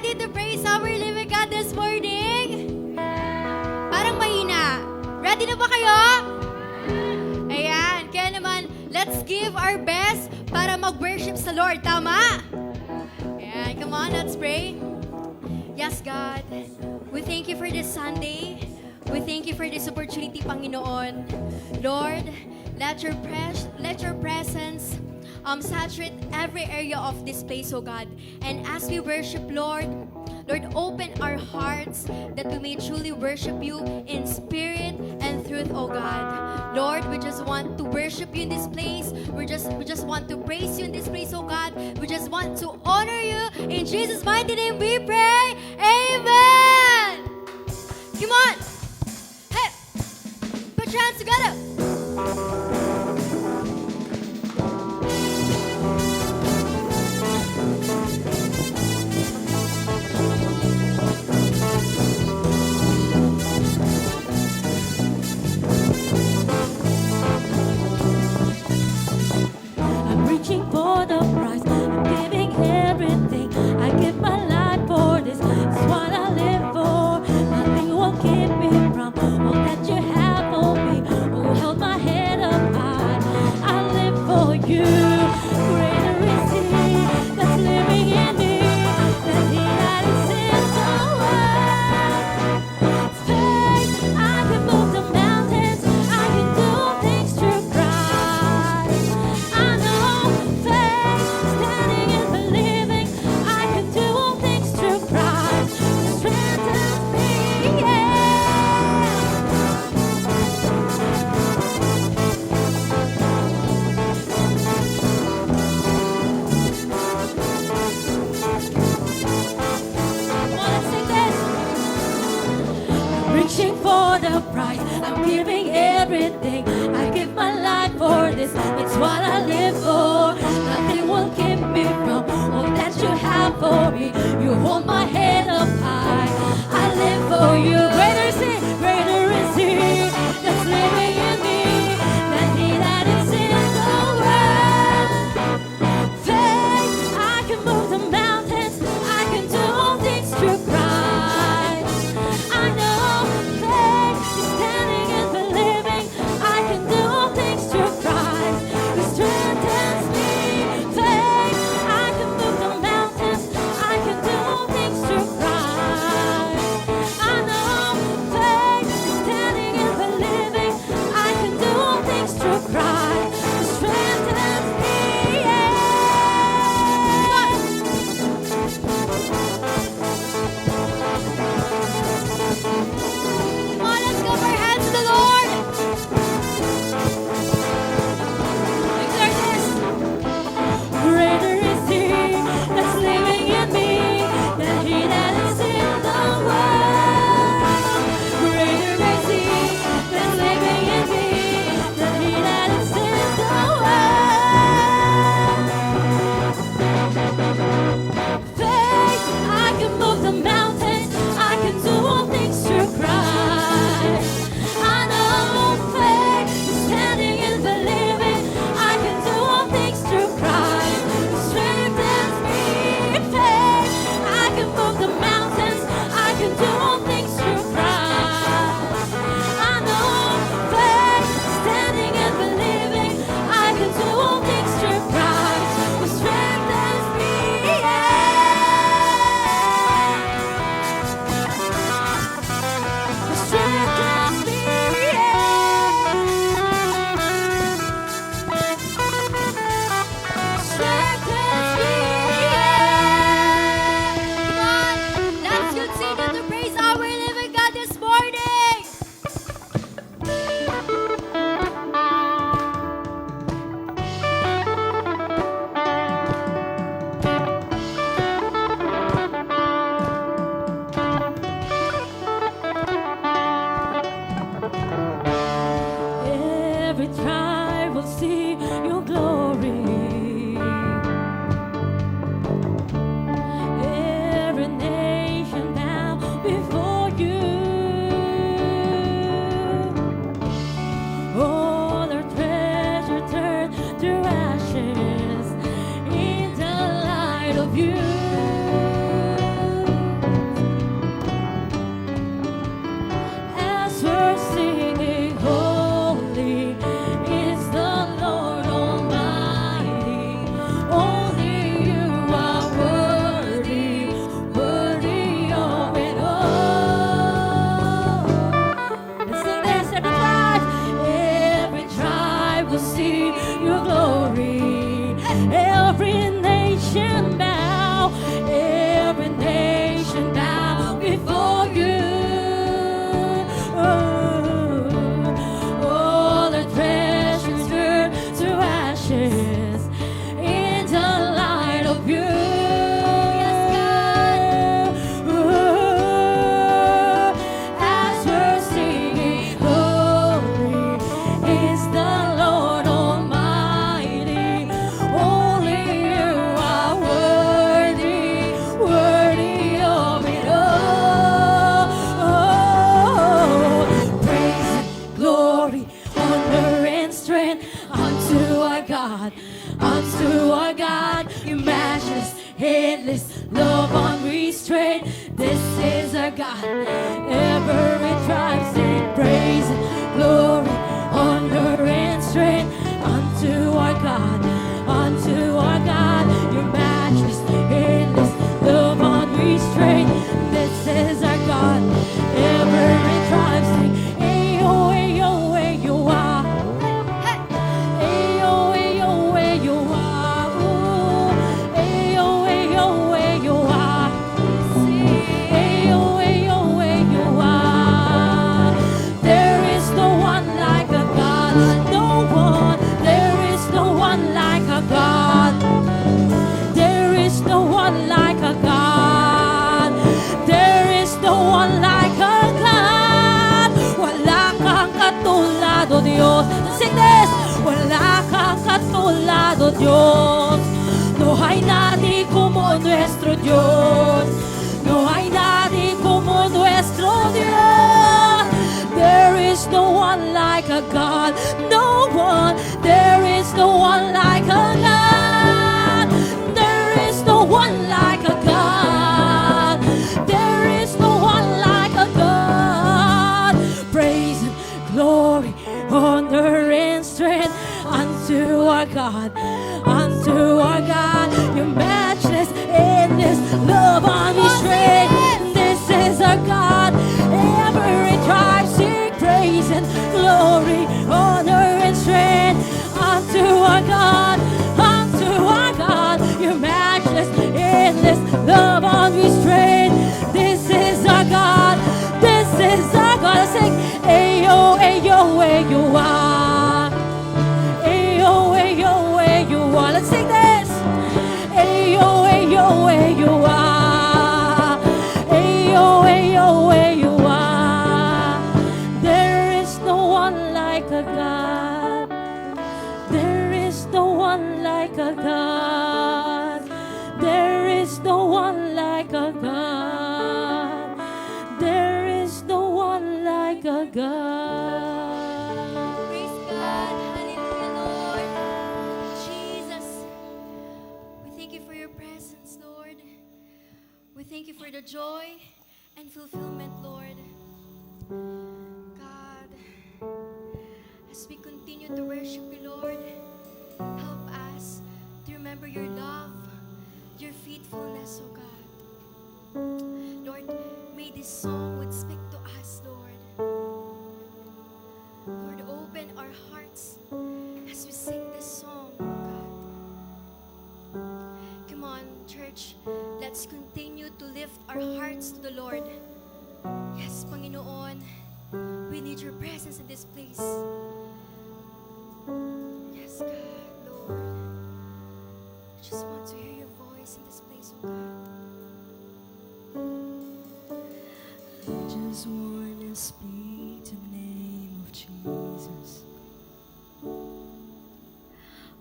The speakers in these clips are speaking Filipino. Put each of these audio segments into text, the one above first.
ready to praise our living God this morning? Parang mahina. Ready na ba kayo? Ayan, kaya naman, let's give our best para mag-worship sa Lord. Tama? Ayan, come on, let's pray. Yes, God, we thank you for this Sunday. We thank you for this opportunity, Panginoon. Lord, let your presence saturate every area of this place, oh God. And as we worship, Lord, open our hearts that we may truly worship you in spirit and truth, oh God. Lord, we just want to worship you in this place. We just want to praise you in this place, oh God. We just want to honor you. In Jesus' mighty name we pray. Amen. Come on. Hey, put your hands together. I'm reaching for the prize. I'm giving everything. I give my life for this. It's what I live for. Nothing will keep me from all that you have for me. Oh, hold my head up high. I live for you. Greater is He that's living in me than He that is in the world. Faith, I can move the mountains. I can do all things through Christ. I know faith, standing and believing. I can do all things through Christ who strengthens me. Yeah. Come on, let's sing this. I'm reaching for the prize. I'm giving everything. I give my life for this. It's what I live for. Nothing will keep me from all that you have for me. You hold my head up high. I live for you. Greater is He that's living in me than He that is in the world. Faith, I can move the mountains. I can do all things through Christ. I know faith is standing and believing. I can do all things through Christ who strengthens me. Faith, I can move the mountains. I can love unrestrained. This is our God. Every tribe sing praise, glory, honor, and strength unto our God, unto our God. Your matchless, endless, love unrestrained. This is our God. Every tribe sing, ayo, ayo, ayo, ah. Ayo, ayo, ayo, ah. Ooh. Ayo, ayo, ayo, ah. Ayo, ayo, ayo, ah. There is no one like a God. No one. There is no one like a God. There is no one like a God. There is no one like a God. Wala kang katulad, O Diyos. Sing this! Wala kang katulad, O Diyos. No hay nadie como nuestro Dios. No hay nadie como nuestro Dios. There is no one like a God. No one. There is no one like a God. There is no one like a God. There is no one like a God. Praise and glory, honor and strength unto our God, unto our God. Your matchless, endless love unrestrained. This is our God. Every tribe sing praise and glory, honor and strength unto our God, unto our God. Your matchless, endless love unrestrained. This is our God. This is our God. I sing, ayo, ayo, ayo, ah. Ayo, ayo, ayo, ah. Let's sing this. Ayo, ayo, ayo, ah. Ayo, ayo, ayo, ah. There is no one like a God. There is no one like a God. There is no one like a God. There is no one like a God. Praise God. Hallelujah, Lord. Jesus, we thank you for your presence, Lord. We thank you for the joy and fulfillment, Lord. God, as we continue to worship you, Lord, help us to remember your love, your faithfulness, oh God. Lord, may this song would speak to us, Lord. Lord, open our hearts as we sing this song, oh God. Come on, church, let's continue to lift our hearts to the Lord. Yes, Panginoon, we need your presence in this place. Yes, God, Lord. I just want to hear your voice in this place, oh God. I just wanna speak the name of Jesus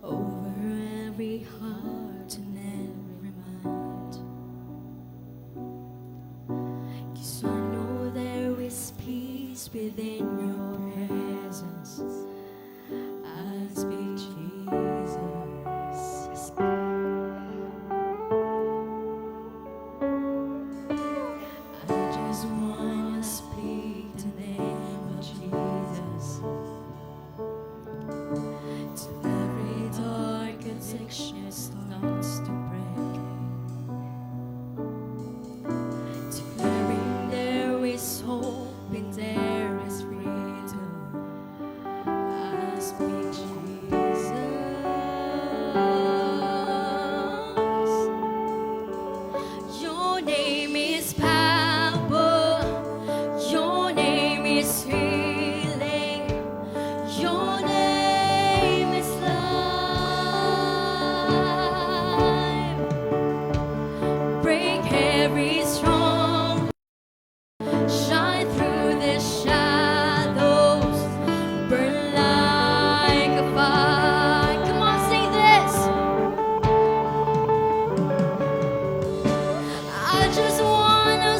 over every heart and every mind. 'Cause I know there is peace within your presence. I speak Jesus. I just wanna speak the name of Jesus till every dark addiction starts to break. Declaring there is hope and there is freedom. I speak Jesus. Your name is power. Your name is healing. Your name is life. Break every strong. Shine through the shadows. Burn like a fire. Come on, sing this. I just wanna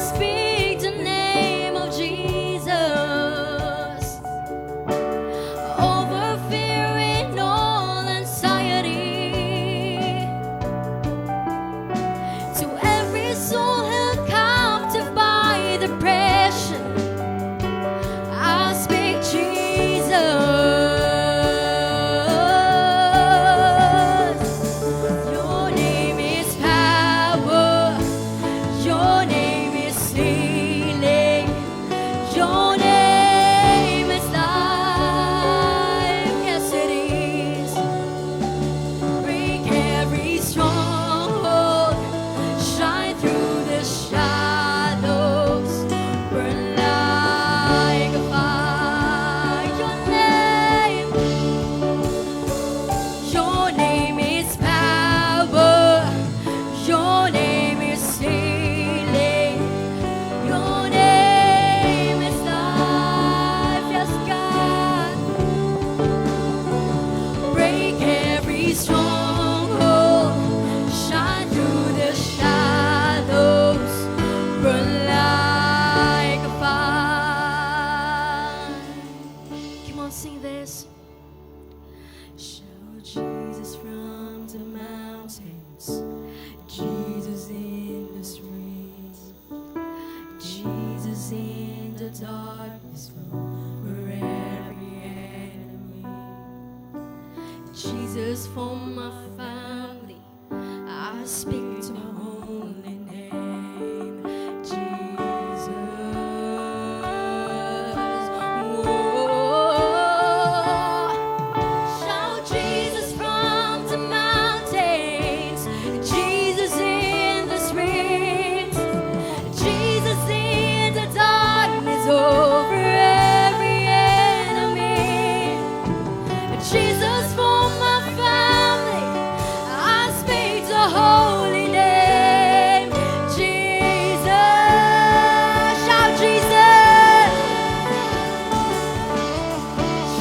Jesus, for my family, I speak to my holy name, Jesus. Whoa. Shout Jesus from the mountains, Jesus in the streets, Jesus in the darkness over every enemy. Jesus for my family, I speak the holy name, Jesus. Shout Jesus,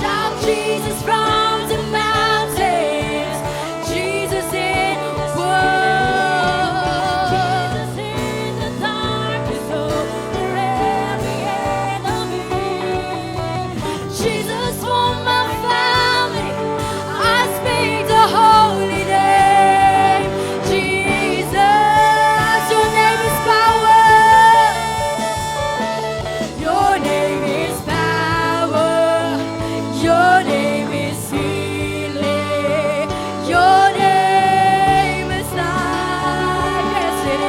shout Jesus from the mountains, Jesus in Jesus in the darkness over every enemy. Jesus for my family, I speak the holy name, Jesus. Your name is power. Your name is power. Your name is healing. Your name is life. Yes, it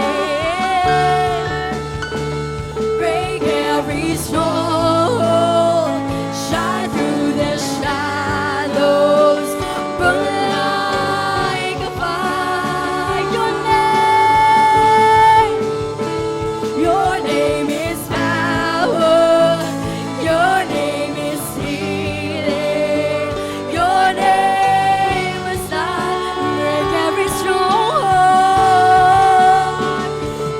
is. Break every stronghold, shine through the shadows, burn like a fire. Your name is power. Your name is healing. Your name is life. Break every stronghold.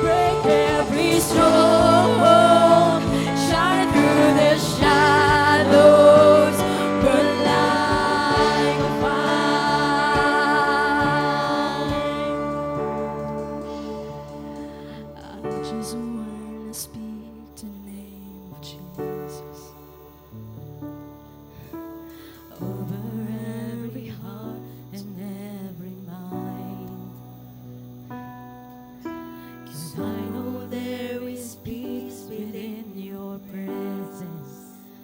Break every stronghold. Shine through the shadows. Burn like a fire. I just wanna speak the name of Jesus over every heart and every mind. 'Cause I know there is peace within your presence.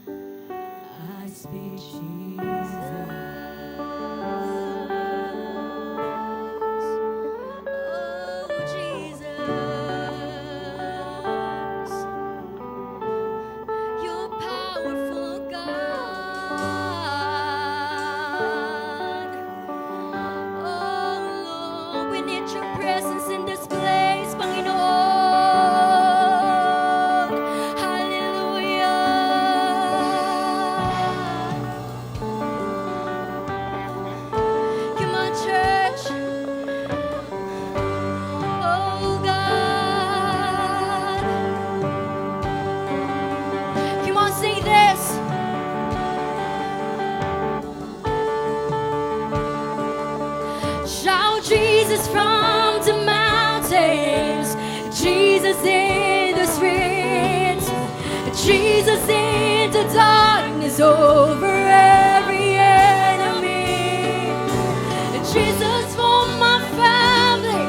I speak Jesus. Oh, Jesus. You're powerful, God. Oh, Lord, we need your presence in this place, Panginoon. Hallelujah. Come on, church. Oh, God. Come on, sing this. Shout Jesus from the mountains, Jesus in the streets, Jesus in the darkness over every enemy. Jesus for my family,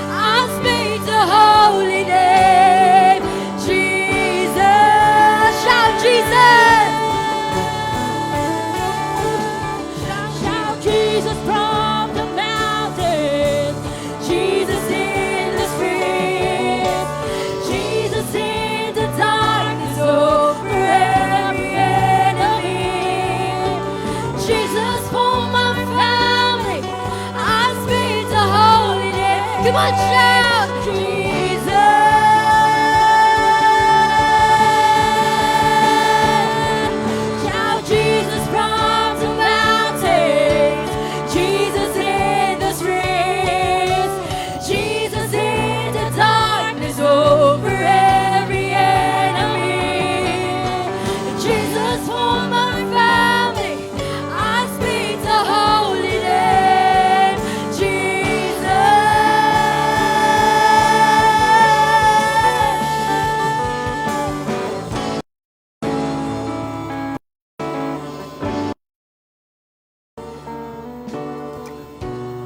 I speak the holy name, Jesus. Shout Jesus. Shout Jesus from the mountains, Jesus in the streets, Jesus in the darkness over every enemy. Jesus for my family, I speak the holy name. Come on, shout Jesus. Shout Jesus from the mountains, Jesus in the streets, Jesus in the darkness over every enemy. Jesus for my family, I speak the holy name, Jesus.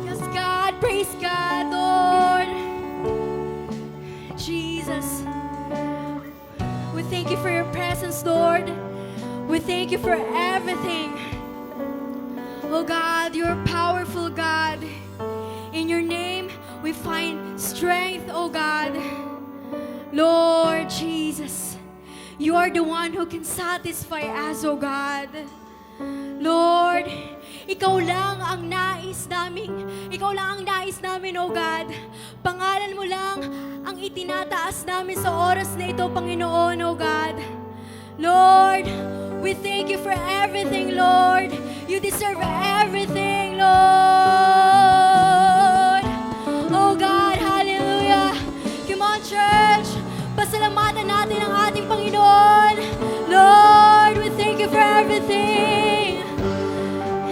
Yes, God, praise God, Lord. Jesus, we thank you for your presence, Lord. We thank you for everything. Oh God, you're powerful, God. In your name, we find strength, oh God. Lord Jesus, you are the one who can satisfy us, oh God. Lord, ikaw lang ang nais namin, oh God. Pangalan mo lang ang itinataas namin sa oras na ito, Panginoon, oh God. Lord, we thank you for everything, Lord. You deserve everything, Lord. Oh God, hallelujah. Come on, church. Pasalamatan natin ang ating Panginoon. Lord, we thank you for everything.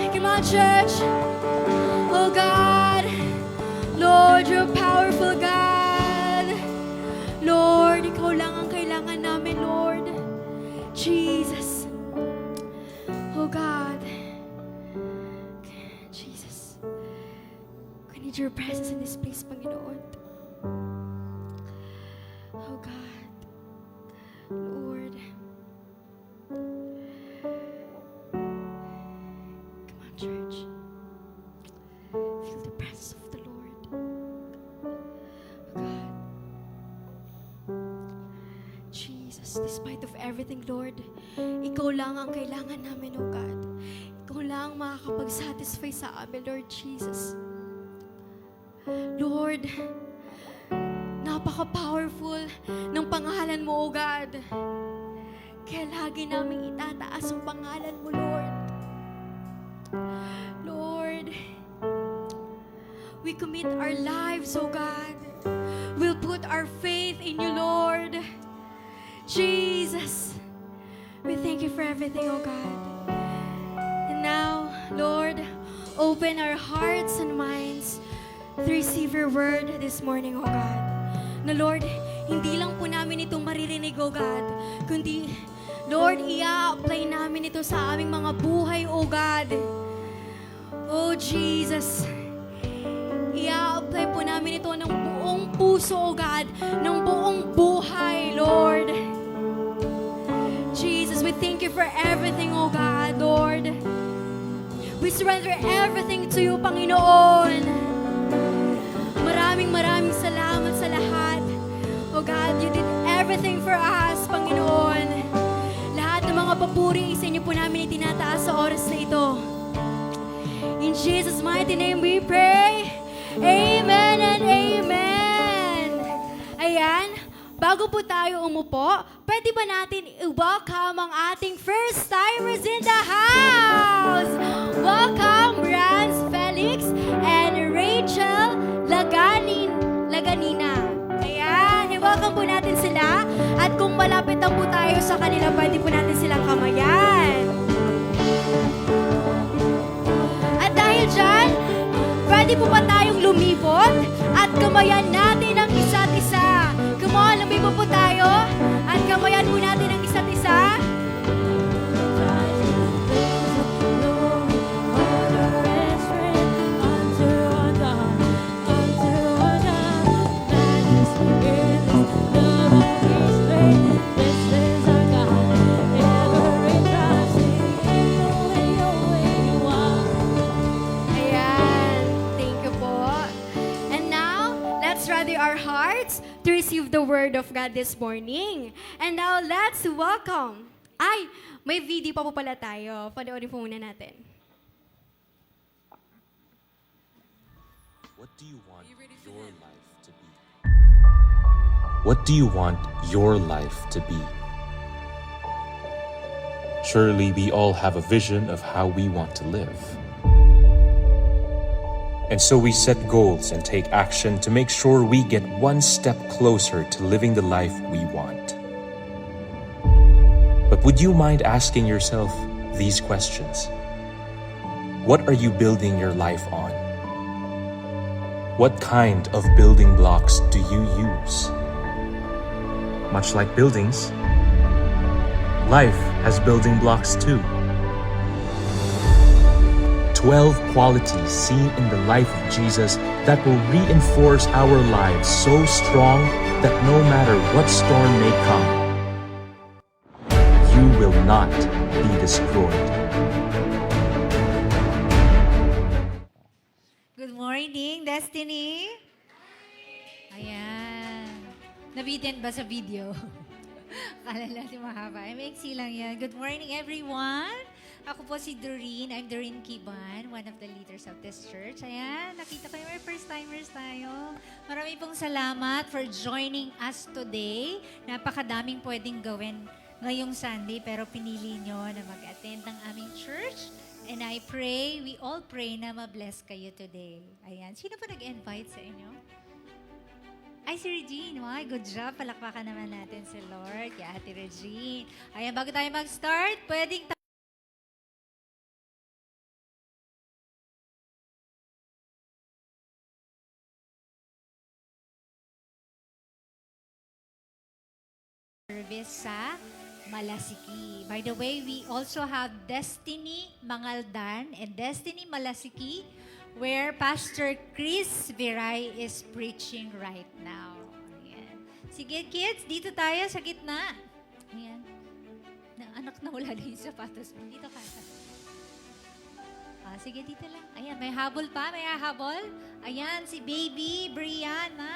Come on, church. Oh God. Lord, you're powerful, God. Lord, ikaw lang ang kailangan namin, Lord. Jesus. Oh God. Jesus. We need your presence in this place, Panginoon. Oh God. Lord. Come on, church. Feel the presence of the Lord. Oh God. Jesus, despite of everything, Lord, ikaw lang ang kailangan namin, oh God. Ikaw lang makakapag-satisfy sa amin, Lord Jesus. Lord, napaka-powerful ng pangalan mo, oh God. Kaya lagi namin itataas ang pangalan mo, Lord. Lord, we commit our lives, oh God. We'll put our faith in you, Lord. Jesus, we thank you for everything, oh God. And now, Lord, open our hearts and minds to receive your word this morning, oh God. Na Lord, hindi lang po namin itong maririnig, oh God, kundi, Lord, i-apply namin ito sa aming mga buhay, oh God. Oh Jesus, i-apply po namin ito ng buong puso, oh God, ng buong buhay, Lord. Jesus, we thank you for everything, oh God, Lord. We surrender everything to you, Panginoon. Maraming salamat sa lahat. Oh God, you did everything for us, Panginoon. Lahat ng mga papuri, sa inyo po namin itinataas sa oras na ito. In Jesus' mighty name we pray. Amen and amen. Ayan, bago po tayo umupo, pwede ba natin i-welcome ang ating first-timers in the house? Welcome, Rans Felix and Rachel Laganina. Ayan, i-welcome po natin sila. At kung malapit lang po tayo sa kanila, pwede po natin silang kamayan. At dahil dyan, pwede po ba tayong lumibot at kamayan natin ang isa't isa? Come on, lumibot po tayo at kamayan po natin ang isa't isa. Our hearts to receive the word of God this morning. And now, let's welcome. Ay, may video pa po pala tayo. Panoorin po muna natin. What do you want your life to be? What do you want your life to be? Surely we all have a vision of how we want to live. And so we set goals and take action to make sure we get one step closer to living the life we want. But would you mind asking yourself these questions? What are you building your life on? What kind of building blocks do you use? Much like buildings, life has building blocks too. 12 qualities seen in the life of Jesus that will reinforce our lives so strong that no matter what storm may come, you will not be destroyed. morning, Destiny. Ayan. Nabitin ba sa video? Kala natin mahaba. Ay, maiksi lang yan. Good morning, everyone. Ako po si Doreen. I'm Doreen Kiban, one of the leaders of this church. Ayan, nakita ko yung mga first-timers tayo. Marami pong salamat for joining us today. Napakadaming pwedeng gawin ngayong Sunday, pero pinili nyo na mag-attend ng aming church. And I pray, we all pray na ma-bless kayo today. Ayan. Sino pa nag-invite sa inyo? Ay, si Regine. Wow, good job. Palakpakan naman natin si Lord. Kaya Ate Regine. Ayan, bago tayo mag-start, pwedeng service sa Malasiki. By the way, we also have Destiny Mangaldan and Destiny Malasiki, where Pastor Chris Viray is preaching right now. Ayan. Sige kids, dito tayo sa gitna. Ayan. Anak na wala din yung sapatos mo. Dito ka. Sige, dito lang. Ayan, may habol pa. May habol. Ayan, si Baby Brianna.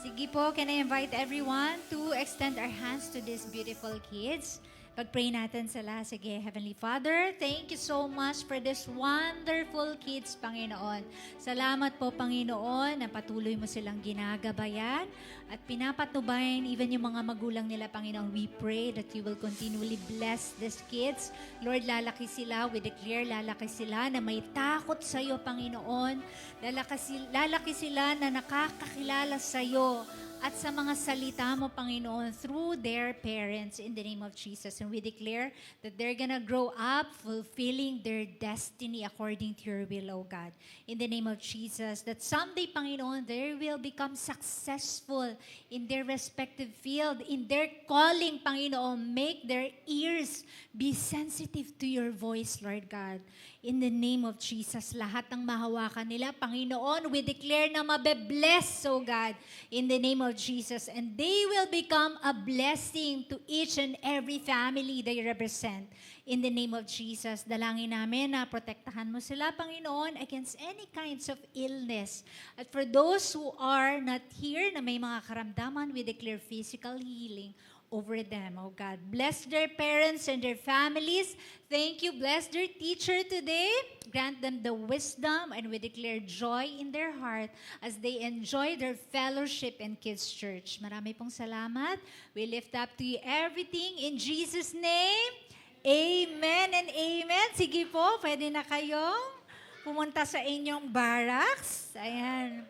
Sige po, can I invite everyone to extend our hands to these beautiful kids? Pag-pray natin sila. Sige, Heavenly Father, thank you so much for this wonderful kids, Panginoon. Salamat po, Panginoon, na patuloy mo silang ginagabayan at pinapatubayan even yung mga magulang nila, Panginoon. We pray that you will continually bless these kids. Lord, lalaki sila. We declare lalaki sila na may takot sa iyo, Panginoon. Lalaki sila na nakakakilala sa iyo at sa mga salita mo, Panginoon, through their parents in the name of Jesus. And we declare that they're gonna grow up fulfilling their destiny according to your will, O God. In the name of Jesus, that someday, Panginoon, they will become successful in their respective field, in their calling, Panginoon. Make their ears be sensitive to your voice, Lord God. In the name of Jesus, lahat ng mahawakan nila, Panginoon, we declare na mabe-bless, O God, in the name of Jesus. And they will become a blessing to each and every family they represent. In the name of Jesus, dalangin namin na protektahan mo sila, Panginoon, against any kinds of illness. At for those who are not here, na may mga karamdaman, we declare physical healing over them, oh God. Bless their parents and their families. Thank you. Bless their teacher today. Grant them the wisdom, and we declare joy in their heart as they enjoy their fellowship in Kids Church. Marami pong salamat. We lift up to you everything in Jesus' name. Amen and amen. Sige po, pwede na kayong pumunta sa inyong barracks. Ayan.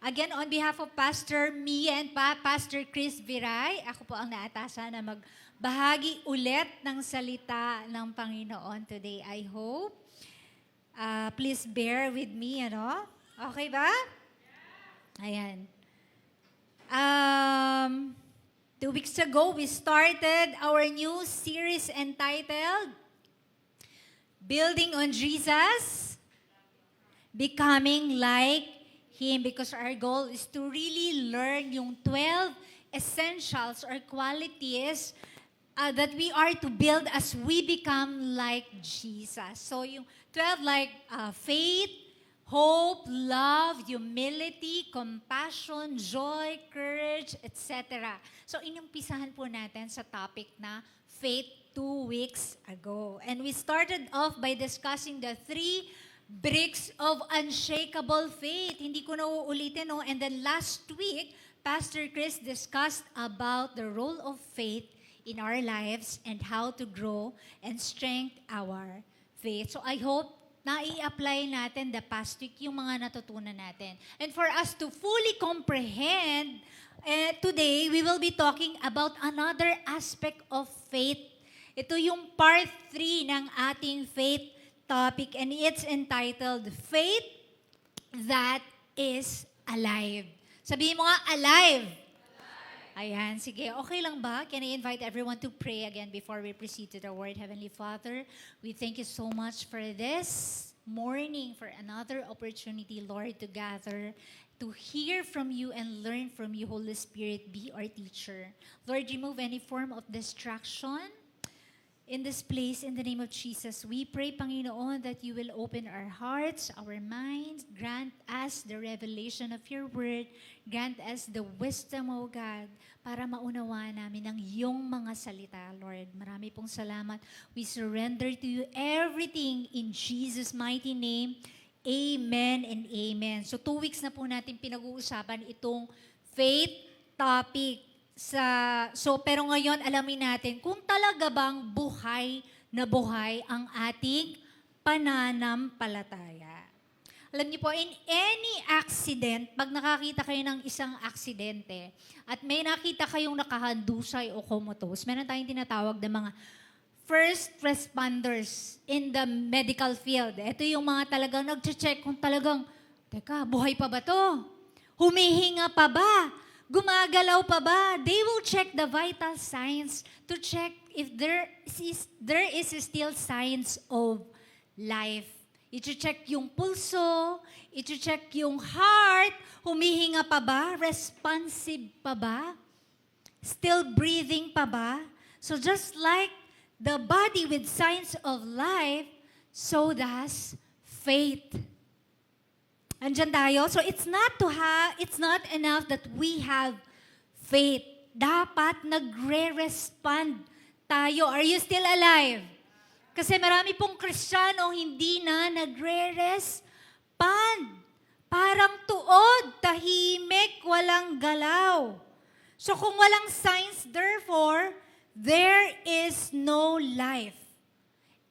Again, on behalf of Pastor Mia and Pastor Chris Viray, ako po ang naatasan na magbahagi ulit ng salita ng Panginoon today. I hope. Please bear with me, ano? Okay ba? Ayan. 2 weeks ago, we started our new series entitled Building on Jesus, Becoming Like Him, because our goal is to really learn yung 12 essentials or qualities that we are to build as we become like Jesus. So yung 12 like faith, hope, love, humility, compassion, joy, courage, etc. So inumpisahan po natin sa topic na faith 2 weeks ago. And we started off by discussing the 3 bricks of unshakable faith. Hindi ko na uulitin, no? And then last week, Pastor Chris discussed about the role of faith in our lives and how to grow and strengthen our faith. So I hope na i-apply natin the past week yung mga natutunan natin. And for us to fully comprehend, today we will be talking about another aspect of faith. Ito yung part 3 ng ating faith topic, and it's entitled Faith That Is Alive. Sabihin mo nga, alive. Ayan, sige. Okay lang ba? Can I invite everyone to pray again before we proceed to the word? Heavenly Father, we thank you so much for this morning, for another opportunity, Lord, to gather, to hear from you and learn from you. Holy Spirit, be our teacher. Lord, remove any form of distraction. in this place, in the name of Jesus, we pray, Panginoon, that you will open our hearts, our minds, grant us the revelation of your word, grant us the wisdom, O God, para maunawaan namin ang iyong mga salita, Lord. Marami pong salamat. We surrender to you everything in Jesus' mighty name. Amen and amen. So 2 weeks na po natin pinag-uusapan itong faith topic. Pero ngayon, alamin natin kung talaga bang buhay na buhay ang ating pananampalataya. Alam niyo po, in any accident, pag nakakita kayo ng isang aksidente at may nakita kayong nakahandusay o comatose, meron tayong tinatawag na mga first responders in the medical field. Ito yung mga talagang nag-check kung talagang, teka, buhay pa ba to? Humihinga pa ba? Gumagalaw pa ba? They will check the vital signs to check if there is still signs of life. I-check yung pulso, i-check yung heart, humihinga pa ba? Responsive pa ba? Still breathing pa ba? So just like the body with signs of life, so does faith. Andyan tayo. So it's not enough that we have faith. Dapat nagre-respond tayo. Are you still alive? Kasi marami pong Kristiyano hindi na nagre-respond. Parang tuod, tahimik, walang galaw. So kung walang signs, therefore, there is no life.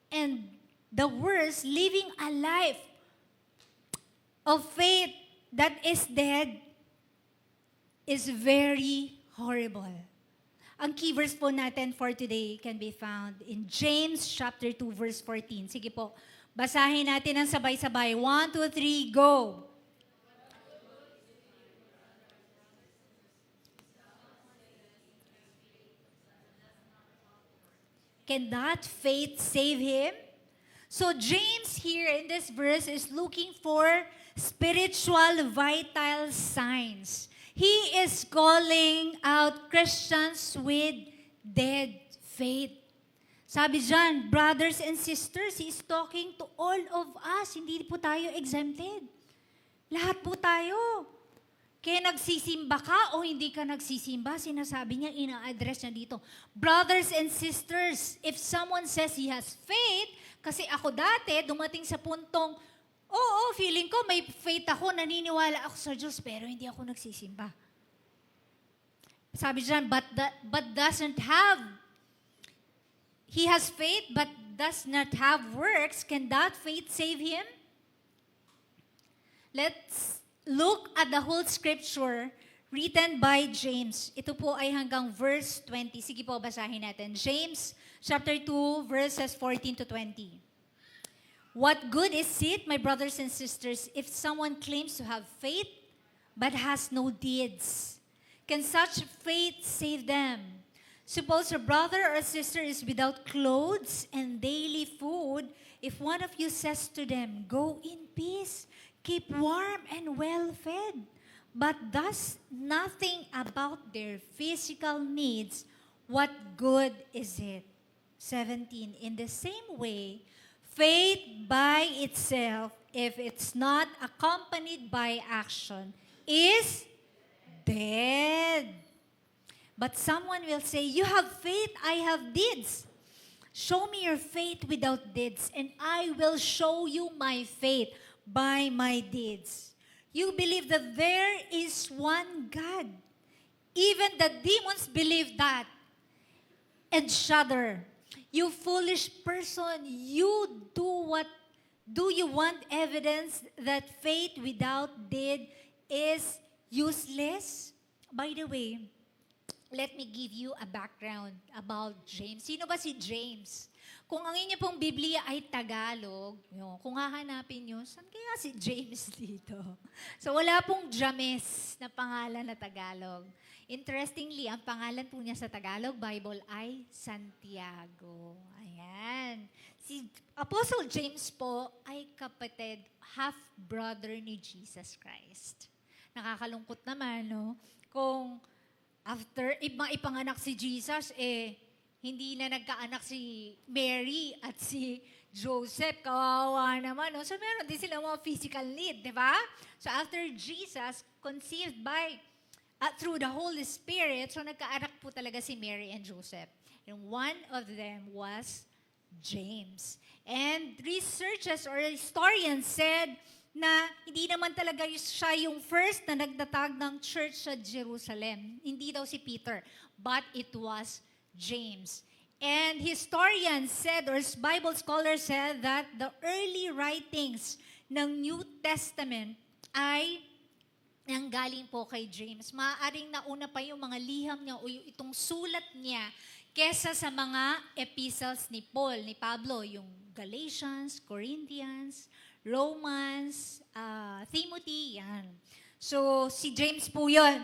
And the worst, living a life of faith that is dead is very horrible. Ang key verse po natin for today can be found in James chapter 2 verse 14. Sige po, basahin natin ang sabay-sabay. 1, 2, 3, go! Can that faith save him? So James here in this verse is looking for spiritual vital signs. He is calling out Christians with dead faith. Sabi dyan, brothers and sisters, he is talking to all of us. Hindi po tayo exempted. Lahat po tayo. Kaya nagsisimba ka o hindi ka nagsisimba, sinasabi niya, ina-address niya dito. Brothers and sisters, if someone says he has faith, kasi ako dati, dumating sa puntong, oo, feeling ko may faith ako, naniniwala ako sa Diyos, pero hindi ako nagsisimba. Sabi dyan, but doesn't have, he has faith, but does not have works, can that faith save him? Let's look at the whole scripture written by James. Ito po ay hanggang verse 20. Sige po, basahin natin. James chapter 2, verses 14 to 20. What good is it, my brothers and sisters, if someone claims to have faith but has no deeds? Can such faith save them? Suppose a brother or a sister is without clothes and daily food. If one of you says to them, go in peace, keep warm and well-fed, but does nothing about their physical needs, what good is it? 17. In the same way, faith by itself, if it's not accompanied by action, is dead. But someone will say, you have faith, I have deeds. Show me your faith without deeds, and I will show you my faith by my deeds. You believe that there is one God. Even the demons believe that and shudder. You foolish person, you do you want evidence that faith without deed is useless? By the way, let me give you a background about James. Sino ba si James? Kung ang inyo pong Biblia ay Tagalog, kung hahanapin nyo, saan kaya si James dito? So wala pong James na pangalan na Tagalog. Interestingly, ang pangalan po niya sa Tagalog Bible ay Santiago. Ayan. Si Apostle James po ay kapatid, half-brother ni Jesus Christ. Nakakalungkot naman, no? Kung after ipanganak si Jesus, hindi na nagkaanak si Mary at si Joseph. Kawawa naman, no? So meron din sila mga physical need, di ba? So after Jesus conceived through the Holy Spirit, so nagkaanak po talaga si Mary and Joseph. And one of them was James. And researchers or historians said na hindi naman talaga siya yung first na nagtatag ng church sa Jerusalem. Hindi daw si Peter, but it was James. And historians said, or Bible scholars said, that the early writings ng New Testament ay nanggaling po kay James. Maaaring nauna pa yung mga liham niya o yung itong sulat niya kesa sa mga epistles ni Paul, ni Pablo, yung Galatians, Corinthians, Romans, Timothy, yan. So, si James po yun.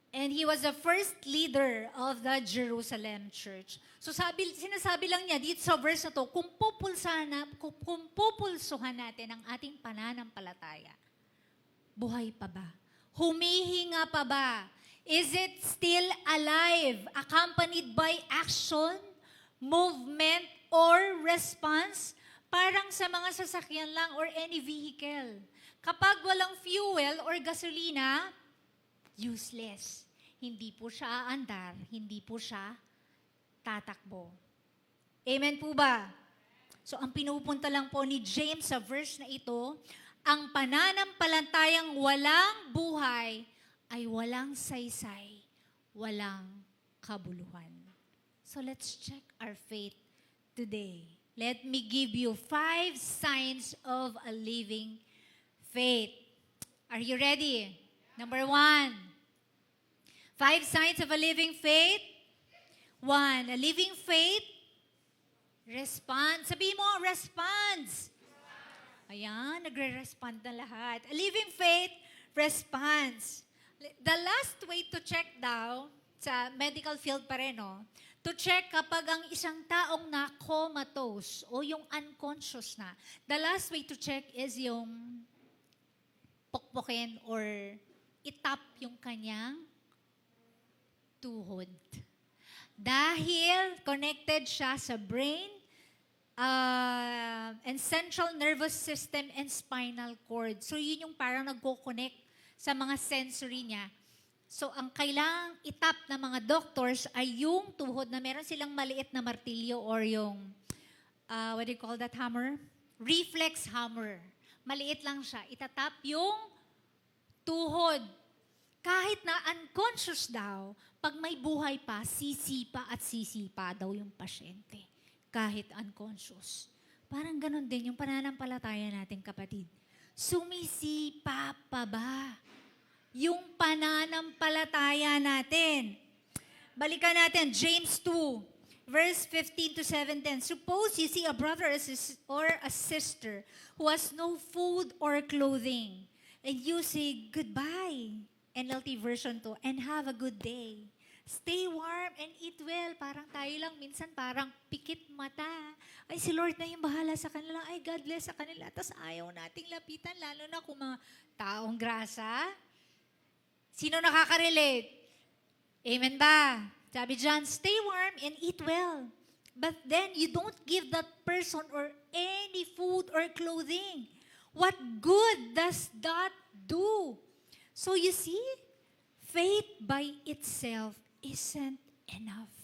And he was the first leader of the Jerusalem church. So, sinasabi lang niya dito sa verse na to, kung pupulsuhan natin ang ating pananampalataya, buhay pa ba? Humihinga pa ba? Is it still alive, accompanied by action, movement, or response? Parang sa mga sasakyan lang or any vehicle. Kapag walang fuel or gasolina, useless. Hindi po siya aandar, hindi po siya tatakbo. Amen po ba? So ang pinupunta lang po ni James sa verse na ito, ang pananampalatayang walang buhay ay walang saysay, walang kabuluhan. So let's check our faith today. Let me give you 5 signs of a living faith. Are you ready? Number 1. 5 signs of a living faith. 1. A living faith. Respond. Sabihin mo, responds. Ayan, nagre-respond na lahat. A living faith responds. The last way to check daw, sa medical field pa rin, no? To check kapag ang isang taong na comatose o yung unconscious na, the last way to check is yung pokpokin or itap yung kanyang tuhod. Dahil connected siya sa brain, and central nervous system and spinal cord. So yun yung parang nagko-connect sa mga sensory niya. So ang kailangang itap ng mga doctors ay yung tuhod na meron silang maliit na martilyo or yung, what do you call that hammer? Reflex hammer. Maliit lang siya. Itatap yung tuhod. Kahit na unconscious daw, pag may buhay pa, sisipa at sisipa daw yung pasyente. Kahit unconscious. Parang ganun din yung pananampalataya natin, kapatid. Sumisipa pa ba yung pananampalataya natin? Balikan natin, James 2, verse 15 to 17. Suppose you see a brother or a sister who has no food or clothing, and you say, goodbye, NLT version 2, and have a good day. Stay warm and eat well. Parang tayo lang minsan parang pikit mata. Ay, si Lord na yung bahala sa kanila. Ay, God bless sa kanila. Tapos ayaw nating lapitan, lalo na kung mga taong grasa. Sino nakaka-relate? Amen ba? Sabi dyan, stay warm and eat well. But then you don't give that person or any food or clothing. What good does that do? So you see, faith by itself isn't enough.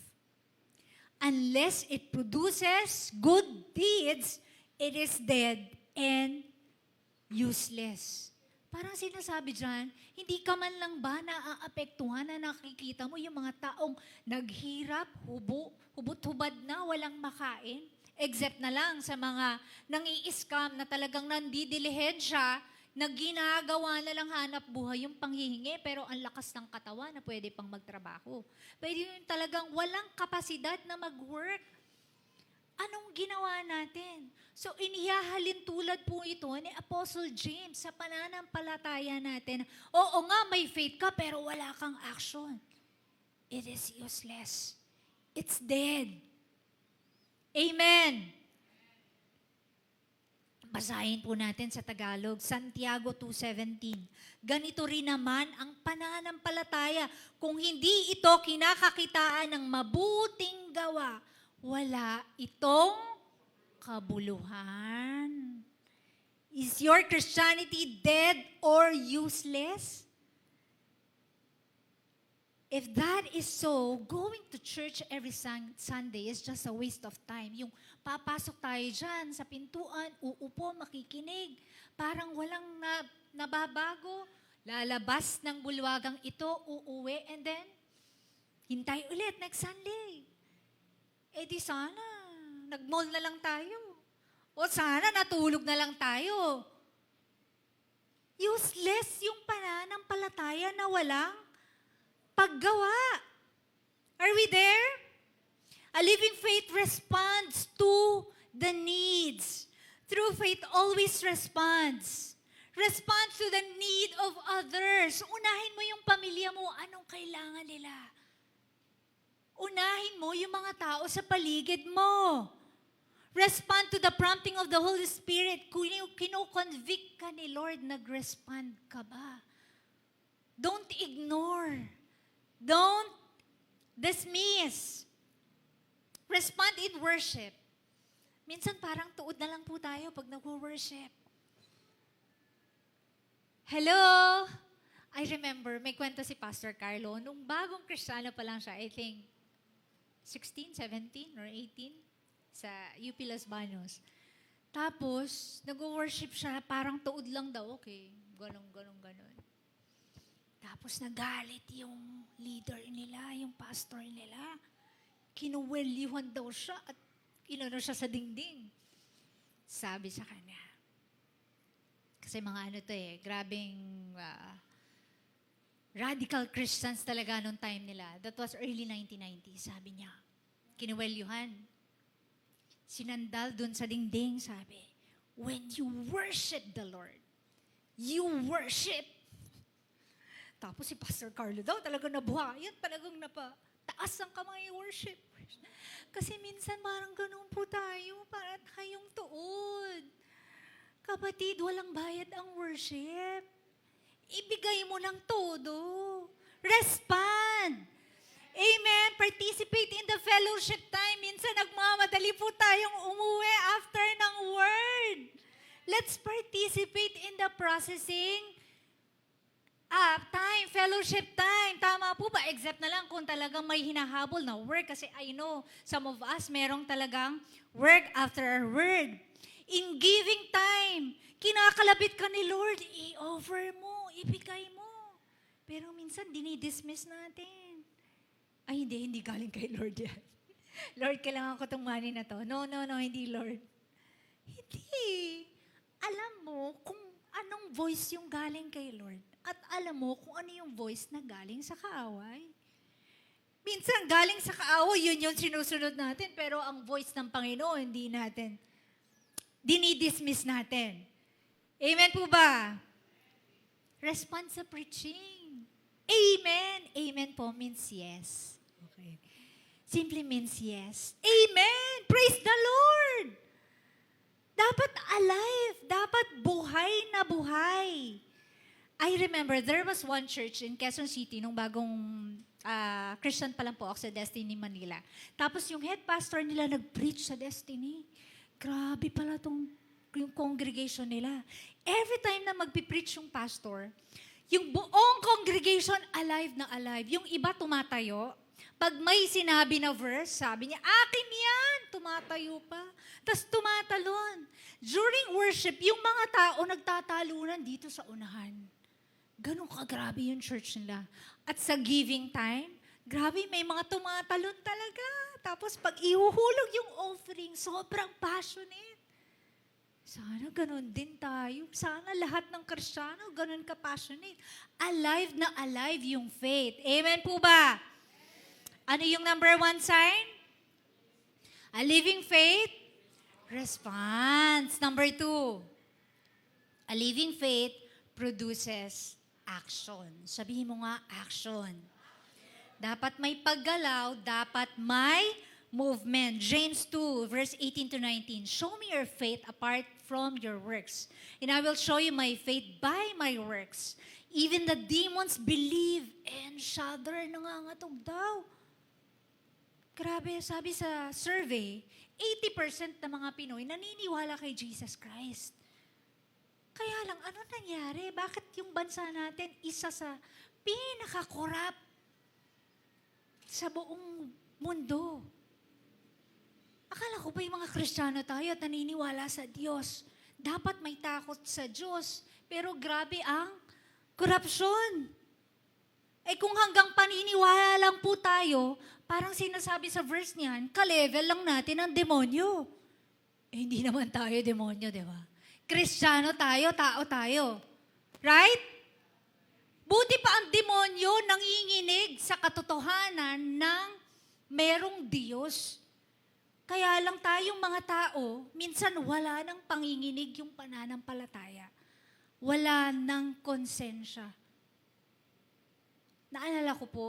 Unless it produces good deeds, it is dead and useless. Parang sinasabi dyan, hindi ka man lang ba naaapektuhan na nakikita mo yung mga taong naghirap, hubot-hubad na, walang makain? Except na lang sa mga nangi-scam na talagang nandidilihensya, na ginagawa na lang hanap buhay yung panghihingi, pero ang lakas ng katawan na pwede pang magtrabaho. Pero yun talagang walang kapasidad na mag-work. Anong ginawa natin? So, inihahalin tulad po ito ni Apostle James sa pananampalataya natin. Oo nga, may faith ka, pero wala kang action. It is useless. It's dead. Amen. Basahin po natin sa Tagalog, Santiago 2:17. Ganito rin naman ang pananampalataya. Kung hindi ito kinakakitaan ng mabuting gawa, wala itong kabuluhan. Is your Christianity dead or useless? If that is so, going to church every Sunday is just a waste of time. Yung papasok tayo dyan sa pintuan, uupo, makikinig, parang walang nababago. Lalabas ng bulwagang ito, uuwi, and then, hintay ulit next Sunday. Eh di sana, nag-mall na lang tayo. O sana, natulog na lang tayo. Useless yung pananampalataya na walang paggawa. Are we there? A living faith responds to the needs. True faith always responds. Responds to the need of others. Unahin mo yung pamilya mo, anong kailangan nila. Unahin mo yung mga tao sa paligid mo. Respond to the prompting of the Holy Spirit. Kung kino-convict ka ni Lord, nag-respond ka ba? Don't ignore. Don't dismiss. Respond in worship. Minsan parang tuod na lang po tayo pag nag-worship. Hello! I remember, may kwento si Pastor Carlo. Nung bagong Kristiyano pa lang siya, I think 16, 17, or 18, sa UP Los Baños. Tapos, nag-worship siya, parang tuod lang daw, okay. Ganon. Tapos nagalit yung leader nila, yung pastor nila. Kinuwelyuhan daw siya at inano siya sa dingding. Sabi sa kanya, kasi mga grabing radical Christians talaga noong time nila. That was early 1990s. Sabi niya, kinuwelyuhan. Sinandal dun sa dingding, sabi, when you worship the Lord, you worship. Tapos si Pastor Carlo daw talagang nabuhayan, talagang taas ang kamay worship. Kasi minsan parang ganun po tayo, parang tayong tuod. Kapatid, walang bayad ang worship. Ibigay mo ng todo. Respond. Amen. Participate in the fellowship time. Minsan nagmamadali po tayong umuwi after ng word. Let's participate in the processing time, fellowship time. Tama po ba? Except na lang kung talagang may hinahabol na work. Kasi I know, some of us merong talagang work after our word. In giving time, kinakalapit ka ni Lord, i-offer mo, ibigay mo. Pero minsan, dinidismiss natin. Ay, hindi galing kay Lord yan. Lord, kailangan ko itong money na to. No, hindi Lord. Hindi. Alam mo kung anong voice yung galing kay Lord. At alam mo kung ano yung voice na galing sa kaaway. Minsan, galing sa kaaway, yun yung sinusunod natin. Pero ang voice ng Panginoon, hindi natin. Dinidismiss natin. Amen po ba? Respond sa preaching. Amen. Amen po means yes. Okay. Simply means yes. Amen. Praise the Lord. Dapat alive. Dapat buhay na buhay. I remember there was one church in Quezon City nung bagong Christian pa lang po ako sa Destiny, Manila. Tapos yung head pastor nila nag-preach sa Destiny. Grabe pala yung congregation nila. Every time na magpipreach yung pastor, yung buong congregation alive na alive. Yung iba tumatayo. Pag may sinabi na verse, sabi niya, akin yan! Tumatayo pa. Tapos tumatalon. During worship, yung mga tao nagtatalunan dito sa unahan. Ganun kagrabe yung church nila. At sa giving time, grabe, may mga tumatalon talaga. Tapos pag ihuhulog yung offering, sobrang passionate. Sana ganun din tayo. Sana lahat ng Kristiyano ganun ka-passionate. Alive na alive yung faith. Amen po ba? Ano yung number one sign? A living faith response. Number two, a living faith produces action. Sabihin mo nga, action. Dapat may paggalaw, dapat may movement. James 2, verse 18 to 19. Show me your faith apart from your works. And I will show you my faith by my works. Even the demons believe and shudder, nangangatog daw. Grabe, sabi sa survey, 80% ng mga Pinoy naniniwala kay Jesus Christ. Kaya lang, ano nangyari? Bakit yung bansa natin isa sa pinaka-corrupt sa buong mundo? Akala ko ba yung mga Kristiyano tayo at naniniwala sa Diyos? Dapat may takot sa Diyos. Pero grabe ang korupsyon. Eh kung hanggang paniniwala lang po tayo, parang sinasabi sa verse niyan, ka-level lang natin ang demonyo. Eh hindi naman tayo demonyo, di ba? Kristiyano tayo, tao tayo. Right? Buti pa ang demonyo nanginginig sa katotohanan ng merong Diyos. Kaya lang tayong mga tao, minsan wala ng panginginig yung pananampalataya. Wala ng konsensya. Naalala ko po,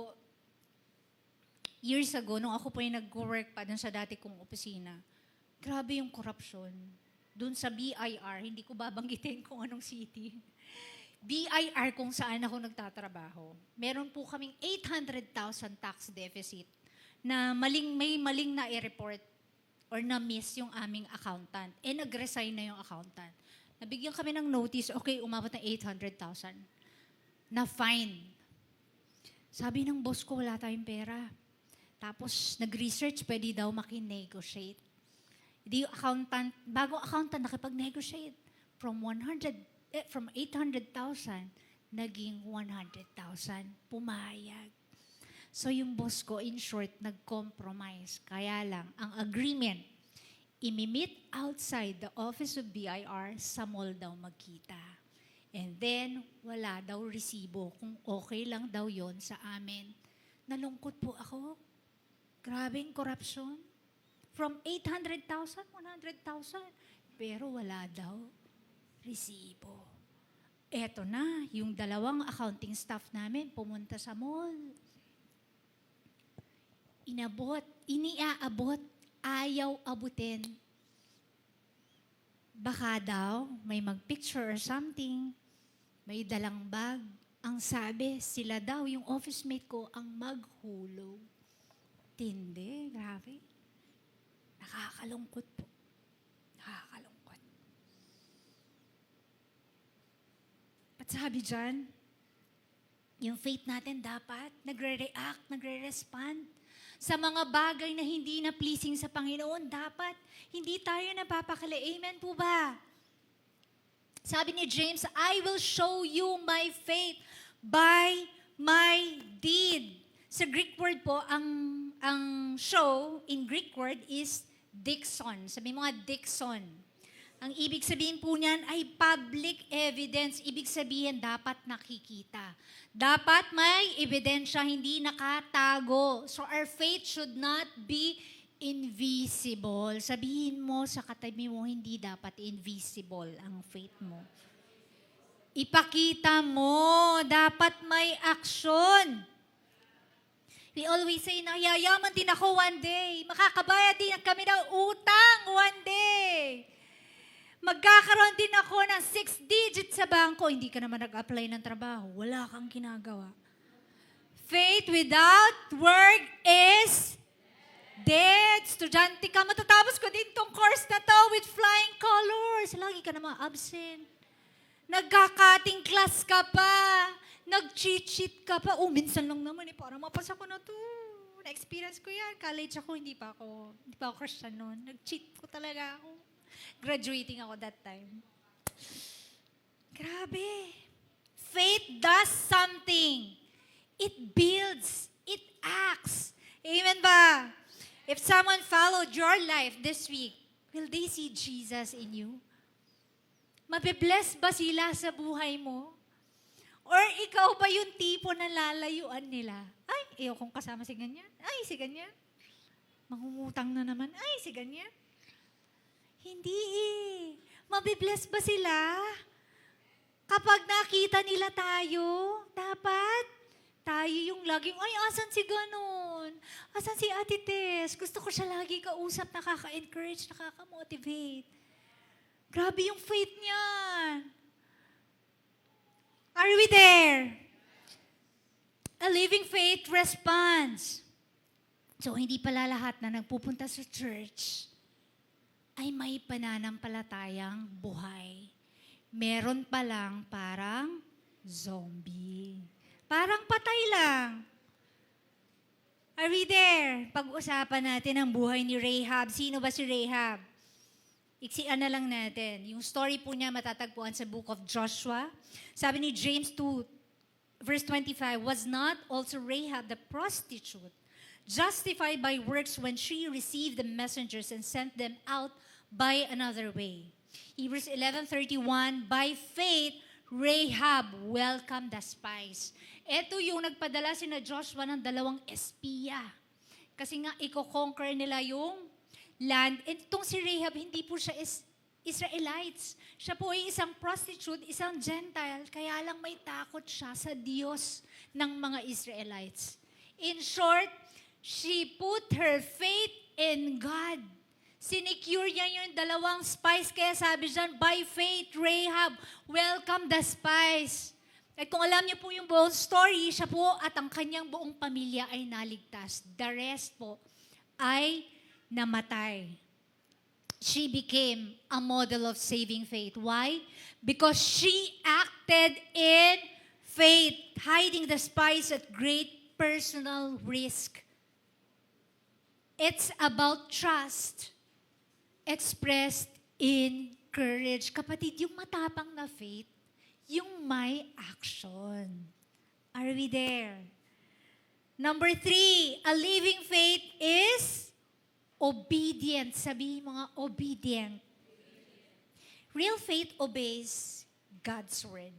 years ago, nung ako po yung nag-work pa dun sa dati kong opisina, grabe yung corruption. Dun sa BIR, hindi ko babanggitin kung anong city. BIR kung saan ako nagtatrabaho. Meron po kaming 800,000 tax deficit na may maling na i-report or na-miss yung aming accountant. Eh, nag-resign na yung accountant. Nabigyan kami ng notice, okay, umabot ng 800,000. Na fine. Sabi ng boss ko, wala tayong pera. Tapos, nag-research, pwede daw maki-negotiate. Hindi yung accountant, bagong accountant nakipag-negotiate. From 800,000, naging 100,000. Pumayag. So yung boss ko, in short, nag-compromise. Kaya lang, ang agreement, imi-meet outside the office of BIR, sa mall daw magkita. And then, wala daw resibo kung okay lang daw yon sa amin. Nalungkot po ako. Grabing korupsyon. From 800,000, 100,000. Pero wala daw resibo. Eto na, yung dalawang accounting staff namin pumunta sa mall. Iniaabot, ayaw abutin. Baka daw may mag-picture or something, may dalang bag. Ang sabi, sila daw, yung office mate ko, ang maghulog. Tindi, grabe. Nakakalungkot po. Nakakalungkot. At sabi dyan, yung faith natin dapat nagre-react, nagre-respond sa mga bagay na hindi na pleasing sa Panginoon. Dapat hindi tayo napapakali. Amen po ba? Sabi ni James, I will show you my faith by my deed. Sa Greek word po, ang show in Greek word is Dixon. Sabi mo nga, Dixon. Ang ibig sabihin po niyan ay public evidence. Ibig sabihin, dapat nakikita. Dapat may ebidensya, hindi nakatago. So our faith should not be invisible. Sabihin mo sa katabi mo, hindi dapat invisible ang faith mo. Ipakita mo, dapat may action. We always say na yayaman din ako one day. Makakabayad din kami ng utang one day. Magkakaroon din ako ng 6 digits sa bangko. Hindi ka naman nag-apply ng trabaho. Wala kang ginagawa. Faith without work is dead. Estudyante ka, matatapos ko din tong course na to with flying colors. Lagi ka naman absent. Nagkakating class ka pa. Nag-cheat ka pa. Minsan lang naman parang mapasa ko na to. Na-experience ko yan. College ako, hindi pa ako Christian noon. Nag-cheat ko talaga ako. Graduating ako that time. Grabe. Faith does something. It builds. It acts. Amen ba? If someone followed your life this week, will they see Jesus in you? Mabibless ba sila sa buhay mo? Or ikaw ba yung tipo na lalayuan nila? Ay, ayokong kasama si ganyan. Ay, si ganyan. Mangungutang na naman. Ay, si ganyan. Hindi eh. Mabibless ba sila? Kapag nakita nila tayo, dapat tayo yung laging, ay, asan si ganon? Asan si Ate Tess? Gusto ko siya lagi kausap, nakaka-encourage, nakaka-motivate. Grabe yung faith niyan. Are we there? A living faith responds. So, hindi pala lahat na nagpupunta sa church ay may pananampalatayang buhay. Meron palang parang zombie. Parang patay lang. Are we there? Pag-usapan natin ang buhay ni Rahab. Sino ba si Rahab? Iksian na lang natin. Yung story po niya matatagpuan sa book of Joshua. Sabi ni James 2, verse 25, was not also Rahab the prostitute justified by works when she received the messengers and sent them out by another way? Hebrews 11:31, by faith, Rahab welcomed the spies. Ito yung nagpadala sina Joshua ng 2 espiya. Kasi nga, i-conquer nila yung land. Itong si Rahab, hindi po siya Israelites. Siya po ay isang prostitute, isang Gentile, kaya lang may takot siya sa Diyos ng mga Israelites. In short, she put her faith in God. Sinecure niya yung 2 spies, kaya sabi dyan, by faith, Rahab, welcome the spies. At kung alam niyo po yung buong story, siya po at ang kanyang buong pamilya ay naligtas. The rest po ay namatay. She became a model of saving faith. Why? Because she acted in faith, hiding the spies at great personal risk. It's about trust expressed in courage. Kapatid, yung matapang na faith, yung may action. Are we there? Number 3, a living faith is obedient. Sabihin mga obedient. Real faith obeys God's word.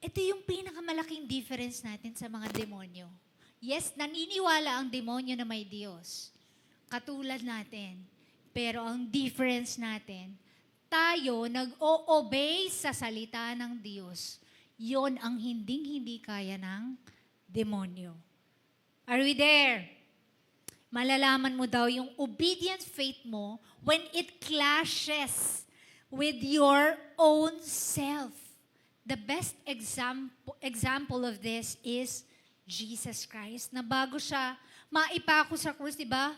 Ito yung pinakamalaking difference natin sa mga demonyo. Yes, naniniwala ang demonyo na may Diyos. Katulad natin. Pero ang difference natin, tayo nag-o-obey sa salita ng Diyos. Yon ang hinding-hindi kaya ng demonyo. Are we there? Malalaman mo daw yung obedient faith mo when it clashes with your own self. The best example of this is Jesus Christ, na bago siya maipako sa krus, di ba?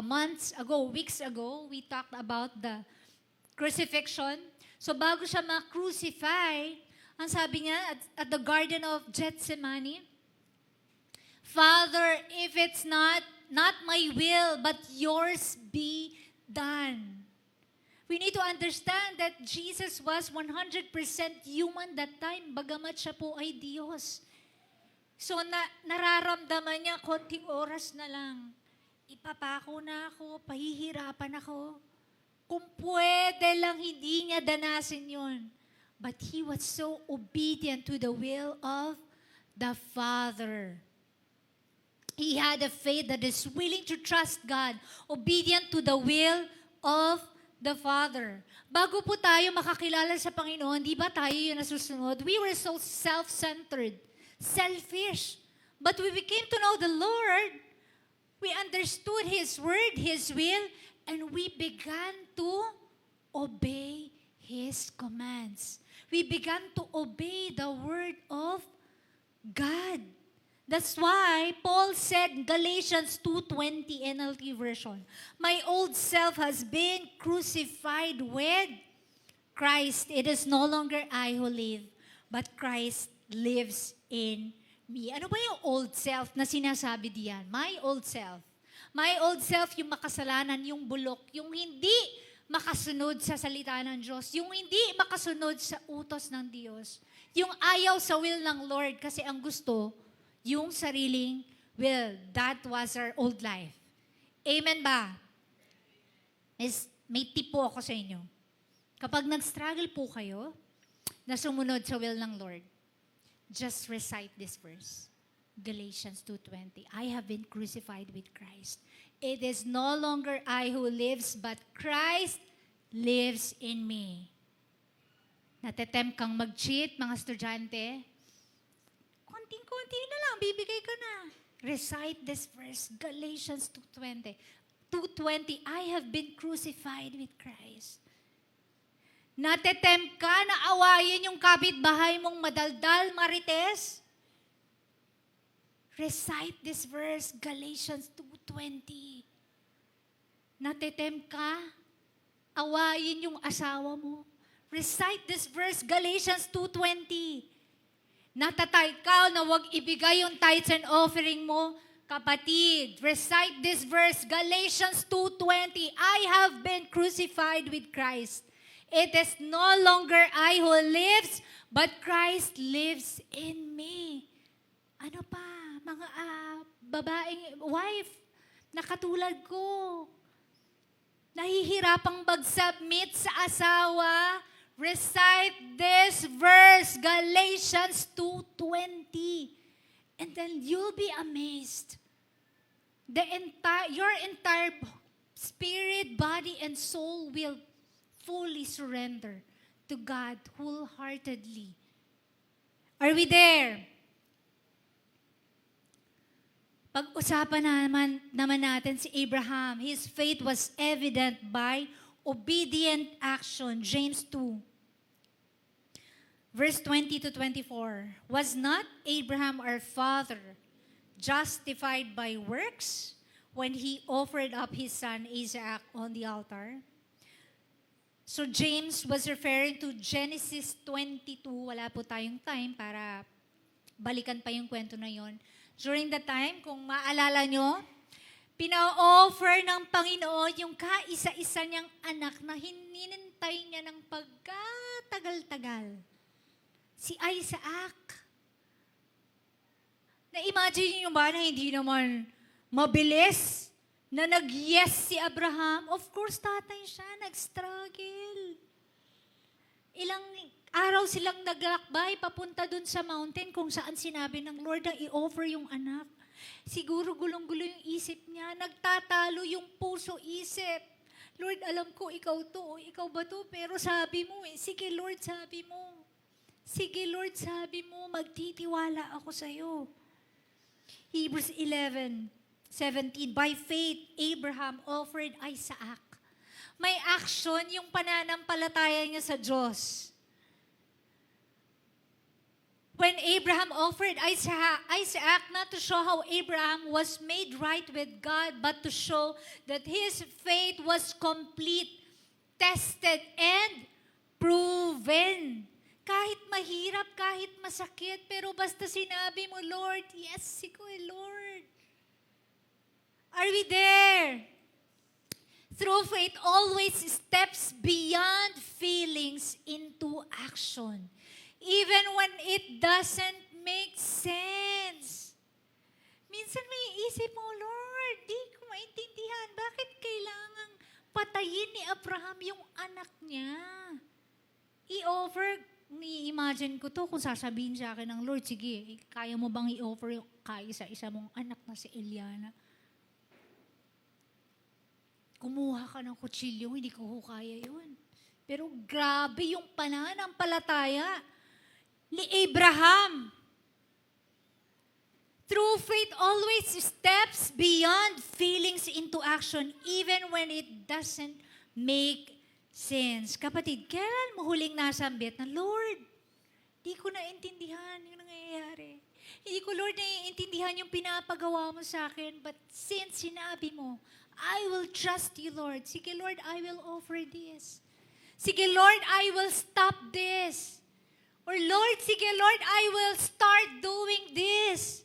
Months ago, weeks ago, we talked about the crucifixion. So bago siya ma-crucify, ang sabi niya at the Garden of Gethsemane, Father, if it's not my will, but yours be done. We need to understand that Jesus was 100% human that time, bagamat siya po ay Diyos. So nararamdaman niya, konting oras na lang, ipapako na ako, pahihirapan ako. Kung pwede lang, hindi niya danasin yun. But He was so obedient to the will of the Father. He had a faith that is willing to trust God, obedient to the will of the Father. Bago po tayo makakilala sa Panginoon, di ba tayo yung nasusunod? We were so self-centered, selfish. But we became to know the Lord. We understood His word, His will, and we began to obey His commands. We began to obey the word of God. That's why Paul said, Galatians 2:20 NLT version, my old self has been crucified with Christ. It is no longer I who live, but Christ lives in me. Ano ba yung old self na sinasabi diyan? My old self. My old self, yung makasalanan, yung bulok, yung hindi makasunod sa salita ng Diyos, yung hindi makasunod sa utos ng Diyos, yung ayaw sa will ng Lord kasi ang gusto, yung sariling will. That was our old life. Amen ba? May tip po ako sa inyo. Kapag nag-struggle po kayo na sumunod sa will ng Lord, just recite this verse. Galatians 2:20. I have been crucified with Christ. It is no longer I who lives, but Christ lives in me. Natetempt kang mag-cheat, mga estudyante? Konting-konti na lang, bibigay ka na. Recite this verse, Galatians 2:20. 2:20, I have been crucified with Christ. Natetempt ka na awayin yung kapitbahay mong madaldal, marites? Recite this verse, Galatians 2:20. Natetempt ka? Awayin yung asawa mo. Recite this verse, Galatians 2:20. Natatay ka na huwag ibigay yung tithes and offering mo. Kapatid, recite this verse, Galatians 2:20. I have been crucified with Christ. It is no longer I who lives, but Christ lives in me. Ano pa? Mga babaeng, wife, na katulad ko, nahihirapang mag-submit sa asawa, recite this verse, Galatians 2:20. And then you'll be amazed. Your entire spirit, body, and soul will fully surrender to God wholeheartedly. Are we there? Pag-usapan naman natin si Abraham. His faith was evident by obedient action. James 2. Verse 20 to 24. Was not Abraham our father justified by works when he offered up his son Isaac on the altar? So James was referring to Genesis 22. Wala po tayong time para balikan pa yung kwento na yon. During the time, kung maalala nyo, pina-offer ng Panginoon yung kaisa-isa niyang anak na hinintay niya ng pagkatagal-tagal. Si Isaac. Na-imagine niyo ba na hindi naman mabilis na nag-yes si Abraham? Of course, tatay siya, nag-struggle. Ilang araw silang naglakbay papunta dun sa mountain kung saan sinabi ng Lord na i-offer yung anak. Siguro gulong-gulo yung isip niya, nagtatalo yung puso-isip. Lord, alam ko ikaw to, ikaw ba to? Pero sabi mo sige Lord, sabi mo. Sige Lord, sabi mo, magtitiwala ako sa'yo. Hebrews 11:17, by faith, Abraham offered Isaac. May action yung pananampalataya niya sa Diyos. When Abraham offered Isaac, not to show how Abraham was made right with God, but to show that his faith was complete, tested, and proven. Kahit mahirap, kahit masakit, pero basta sinabi mo, Lord, yes, ikaw Lord. Are we there? Through faith always steps beyond feelings into action. Even when it doesn't make sense. Minsan may isip mo, Lord, di ko maintindihan. Bakit kailangang patayin ni Abraham yung anak niya? I-offer, ni-imagine ko to kung sasabihin sa akin ng Lord, sige, kaya mo bang i-offer yung kaisa-isa mong anak na si Eliana? Kumuha ka ng kutsilyo, hindi ko kaya yun. Pero grabe yung pananampalataya ni Abraham. True faith always steps beyond feelings into action even when it doesn't make sense. Kapatid, kailan mo huling nasambit na, Lord, di ko naintindihan yung nangyayari. Hindi ko, Lord, naiintindihan yung pinapagawa mo sa akin. But since sinabi mo, I will trust you, Lord. Sige, Lord, I will offer this. Sige, Lord, I will stop this. Or Lord, sige, Lord, I will start doing this.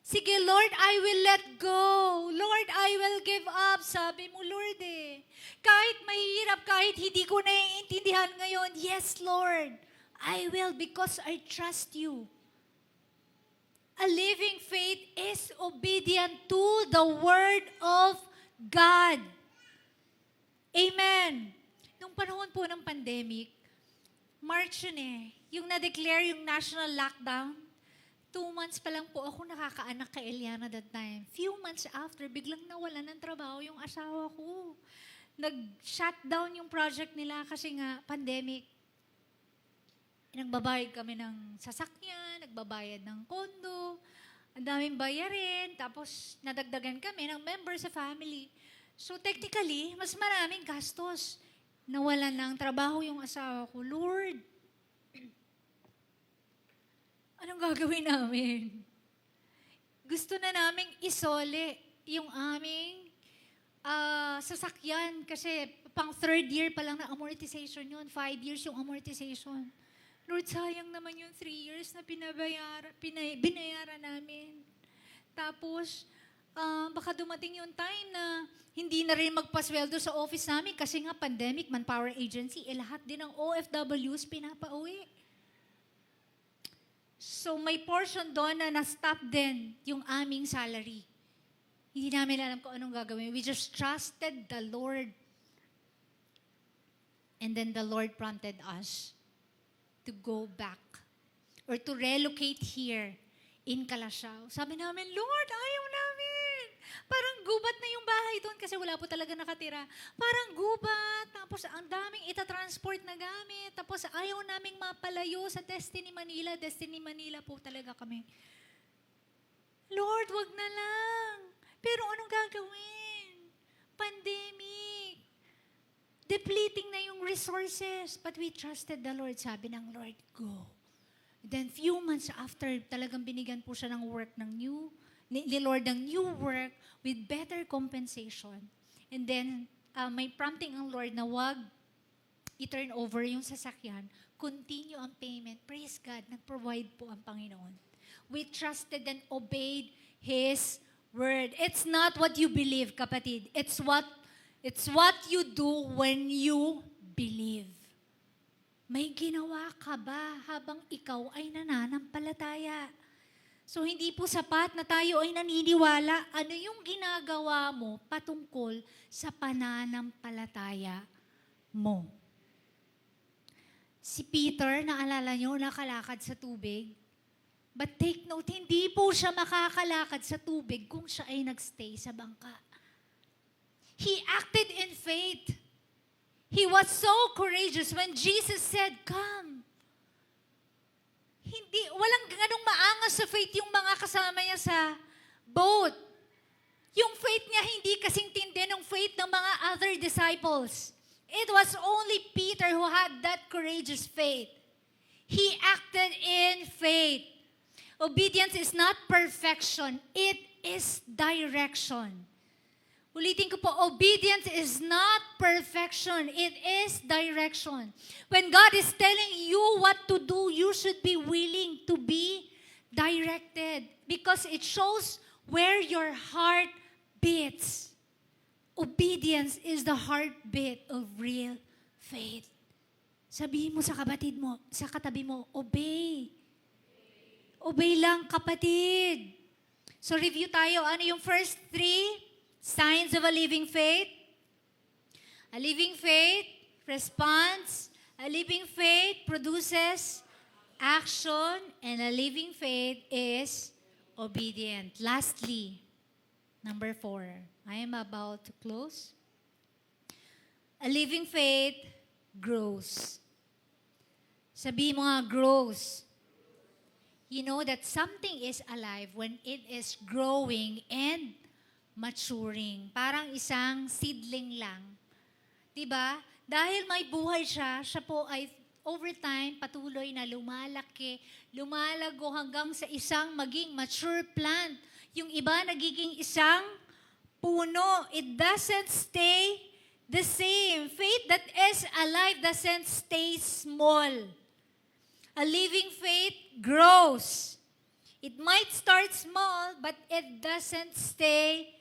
Sige, Lord, I will let go. Lord, I will give up. Sabi mo, Lord Kahit mahirap, kahit hindi ko naiintindihan ngayon, yes, Lord, I will because I trust you. A living faith is obedient to the Word of God. Amen. Nung panahon po ng pandemic, March yun yung na-declare yung national lockdown. 2 months pa lang po ako nakakaanak kay Eliana that time. Few months after, biglang nawalan ng trabaho yung asawa ko. Nag-shutdown yung project nila kasi nga pandemic. Nagbabayad kami ng sasakyan, nagbabayad ng kondo, ang daming bayarin, tapos nadagdagan kami ng member sa family. So technically, mas maraming gastos. Nawalan ng trabaho yung asawa ko. Lord, anong gagawin namin? Gusto na naming isole yung aming sasakyan kasi pang third year pa lang na amortization yun. 5 years yung amortization. Lord, sayang naman yung 3 years na binayaran namin. Tapos, baka dumating yung time na hindi na rin magpasweldo sa office namin kasi nga pandemic, manpower agency, lahat din ng OFWs pinapauwi. So may portion doon na na-stop din yung aming salary. Hindi namin alam kung anong gagawin. We just trusted the Lord. And then the Lord prompted us to go back or to relocate here in Calasiao. Sabi namin, Lord, ayaw namin. Parang gubat na yung bahay doon kasi wala po talaga nakatira. Parang gubat, tapos ang daming itatransport na gamit, tapos ayaw naming mapalayo sa Destiny Manila. Destiny Manila po talaga kami. Lord, wag na lang. Pero anong gagawin? Pandemic. Depleting na yung resources. But we trusted the Lord. Sabi ng Lord, go. Then few months after, talagang binigyan po siya ng work ni Lord ng new work with better compensation. And then, may prompting ang Lord na wag i-turn over yung sasakyan. Continue ang payment. Praise God, nag-provide po ang Panginoon. We trusted and obeyed His word. It's not what you believe, kapatid. It's what you do when you believe. May ginawa ka ba habang ikaw ay nananampalataya? So hindi po sapat na tayo ay naniniwala. Ano yung ginagawa mo patungkol sa pananampalataya mo? Si Peter, naalala nyo, nakalakad sa tubig. But take note, hindi po siya makakalakad sa tubig kung siya ay nagstay sa bangka. He acted in faith. He was so courageous when Jesus said, come. Walang ganong maangas sa faith yung mga kasama niya sa boat. Yung faith niya hindi kasing tindi ng faith ng mga other disciples. It was only Peter who had that courageous faith. He acted in faith. Obedience is not perfection. It is direction. Ulitin ko po, obedience is not perfection. It is direction. When God is telling you what to do, you should be willing to be directed because it shows where your heart beats. Obedience is the heartbeat of real faith. Sabihin mo sa kapatid mo, sa katabi mo, obey. Obey lang, kapatid. So review tayo. Ano yung first 3 signs of a living faith? A living faith responds. A living faith produces action. And a living faith is obedient. Lastly, number 4. I am about to close. A living faith grows. Sabi mo nga, grows. You know that something is alive when it is growing and maturing. Parang isang seedling lang. Diba? Dahil may buhay siya, siya po ay over time patuloy na lumalaki, lumalago hanggang sa isang maging mature plant. Yung iba nagiging isang puno. It doesn't stay the same. Faith that is alive doesn't stay small. A living faith grows. It might start small, but it doesn't stay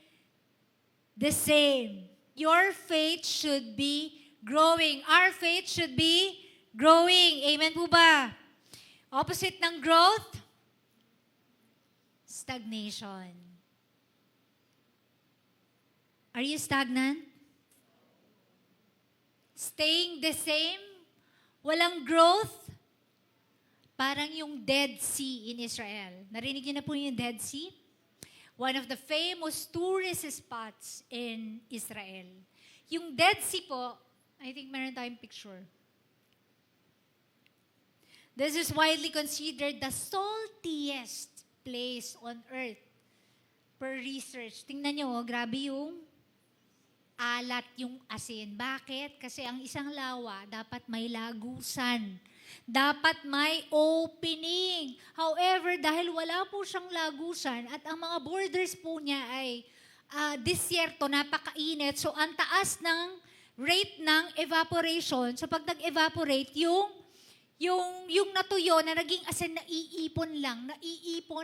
the same. Your faith should be growing. Our faith should be growing. Amen po ba? Opposite ng growth, stagnation. Are you stagnant? Staying the same? Walang growth? Parang yung Dead Sea in Israel. Narinig niyo na po yung Dead Sea? One of the famous tourist spots in Israel. Yung Dead Sea po, I think meron tayong picture. This is widely considered the saltiest place on earth per research. Tingnan nyo, grabe yung alat yung asin. Bakit? Kasi ang isang lawa dapat may lagusan. Dapat may opening. However, dahil wala po siyang lagusan at ang mga borders po niya ay disyerto, napakainit. So, ang taas ng rate ng evaporation. So, pag nag-evaporate, yung natuyo na naging asin, naiipon lang,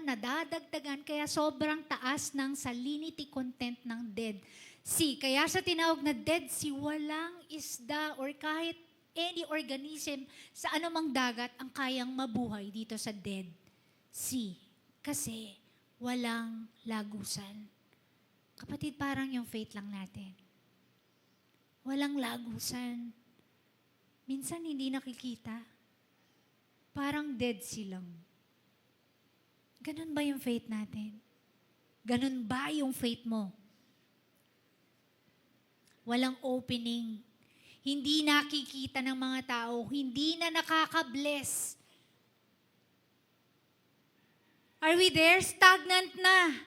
nadadagdagan, kaya sobrang taas ng salinity content ng Dead Sea. Kaya sa tinawag na Dead Sea, walang isda or kahit any organism sa anumang dagat ang kayang mabuhay dito sa Dead Sea. Kasi walang lagusan. Kapatid, parang yung faith lang natin. Walang lagusan. Minsan hindi nakikita. Parang Dead Sea lang. Ganun ba yung faith natin? Ganun ba yung faith mo? Walang opening. Hindi nakikita ng mga tao. Hindi na nakaka-bless. Are we there? Stagnant na.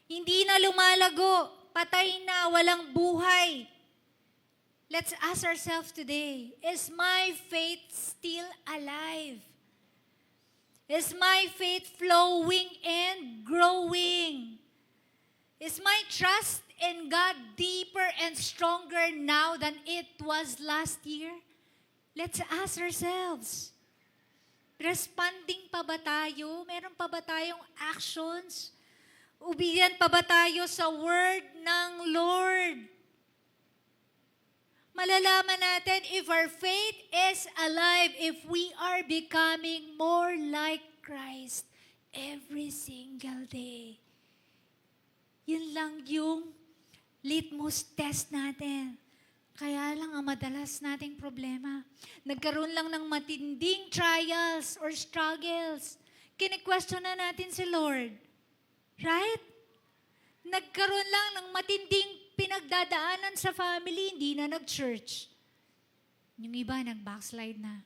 Hindi na lumalago. Patay na. Walang buhay. Let's ask ourselves today, is my faith still alive? Is my faith flowing and growing? Is my trust in God deeper and stronger now than it was last year? Let's ask ourselves. Responding pa ba tayo? Meron pa ba tayong actions? Obedient pa ba tayo sa word ng Lord? Malalaman natin if our faith is alive, if we are becoming more like Christ every single day. Yun lang yung litmus test natin. Kaya lang ang madalas nating problema. Nagkaroon lang ng matinding trials or struggles. Kine-question na natin si Lord. Right? Nagkaroon lang ng matinding pinagdadaanan sa family, hindi na nag-church. Yung iba, nag-backslide na.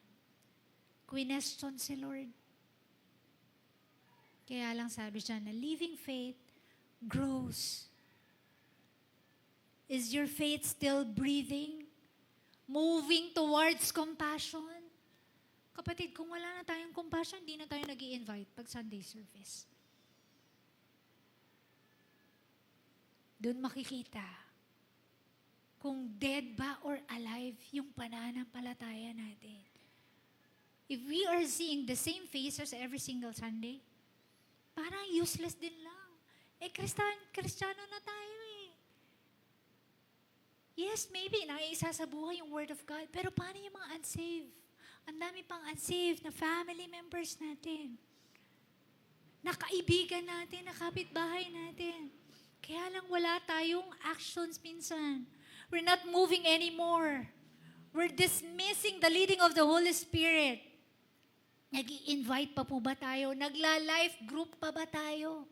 Question si Lord. Kaya lang sabi siya na living faith grows. Is your faith still breathing? Moving towards compassion? Kapatid, kung wala na tayong compassion, hindi na tayo nag-i-invite pag Sunday service. Doon makikita kung dead ba or alive yung pananampalataya natin. If we are seeing the same faces every single Sunday, parang useless din lang. Kristiyano na tayo eh. Yes, maybe naiisa sa buhay yung Word of God, pero paano yung mga unsaved? Ang dami pang unsaved na family members natin. Na kaibigan natin, na kapitbahay natin. Kaya lang wala tayong actions minsan. We're not moving anymore. We're dismissing the leading of the Holy Spirit. Nag-i-invite pa po ba tayo? Nagla-life group pa ba tayo?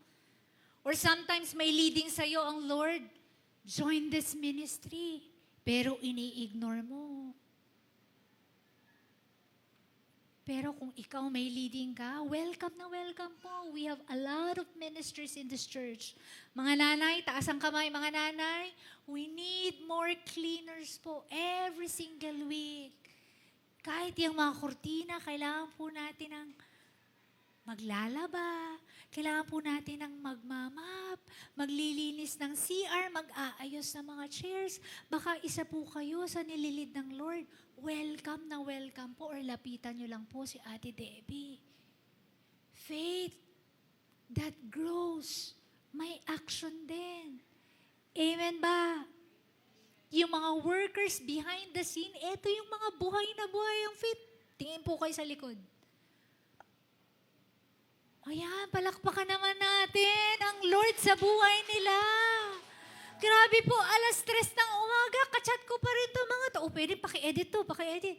Or sometimes may leading sa'yo ang Lord, join this ministry. Pero ini-ignore mo. Pero kung ikaw may leading ka, welcome na welcome po. We have a lot of ministries in this church. Mga nanay, taas ang kamay, mga nanay, we need more cleaners po every single week. Kahit yung mga kurtina, kailangan po natin ng maglalaba, kailangan po natin ng magmamap, maglilinis ng CR, mag-aayos ng mga chairs. Baka isa po kayo sa nililid ng Lord. Welcome na welcome po or lapitan nyo lang po si Ate Debbie. Faith that grows, may action din. Amen ba? Yung mga workers behind the scene, eto yung mga buhay na buhay ang faith. Tingin po kayo sa likod. Ayan, palakpakan naman natin ang Lord sa buhay nila. Grabe po, 3:00 ng umaga, kachat ko pa rin to mga to. O, pwede paki-edit to, paki-edit.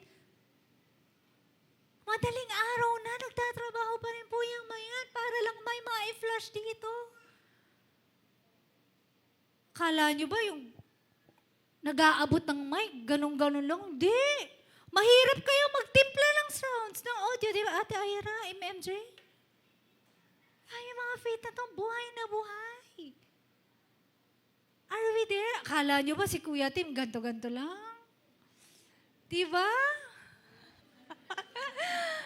Madaling araw na, nagtatrabaho pa rin po yung mayan para lang may ma-flash dito. Kala nyo ba yung nag-aabot ng mic, ganun-ganun lang? Hindi. Mahirap kayo magtimpla ng sounds ng audio, di ba? Ate Ira, MMJ? Ay, yung mga faith na to, buhay na buhay. Are we there? Kala nyo ba si Kuya Tim ganto-ganto lang? Diba?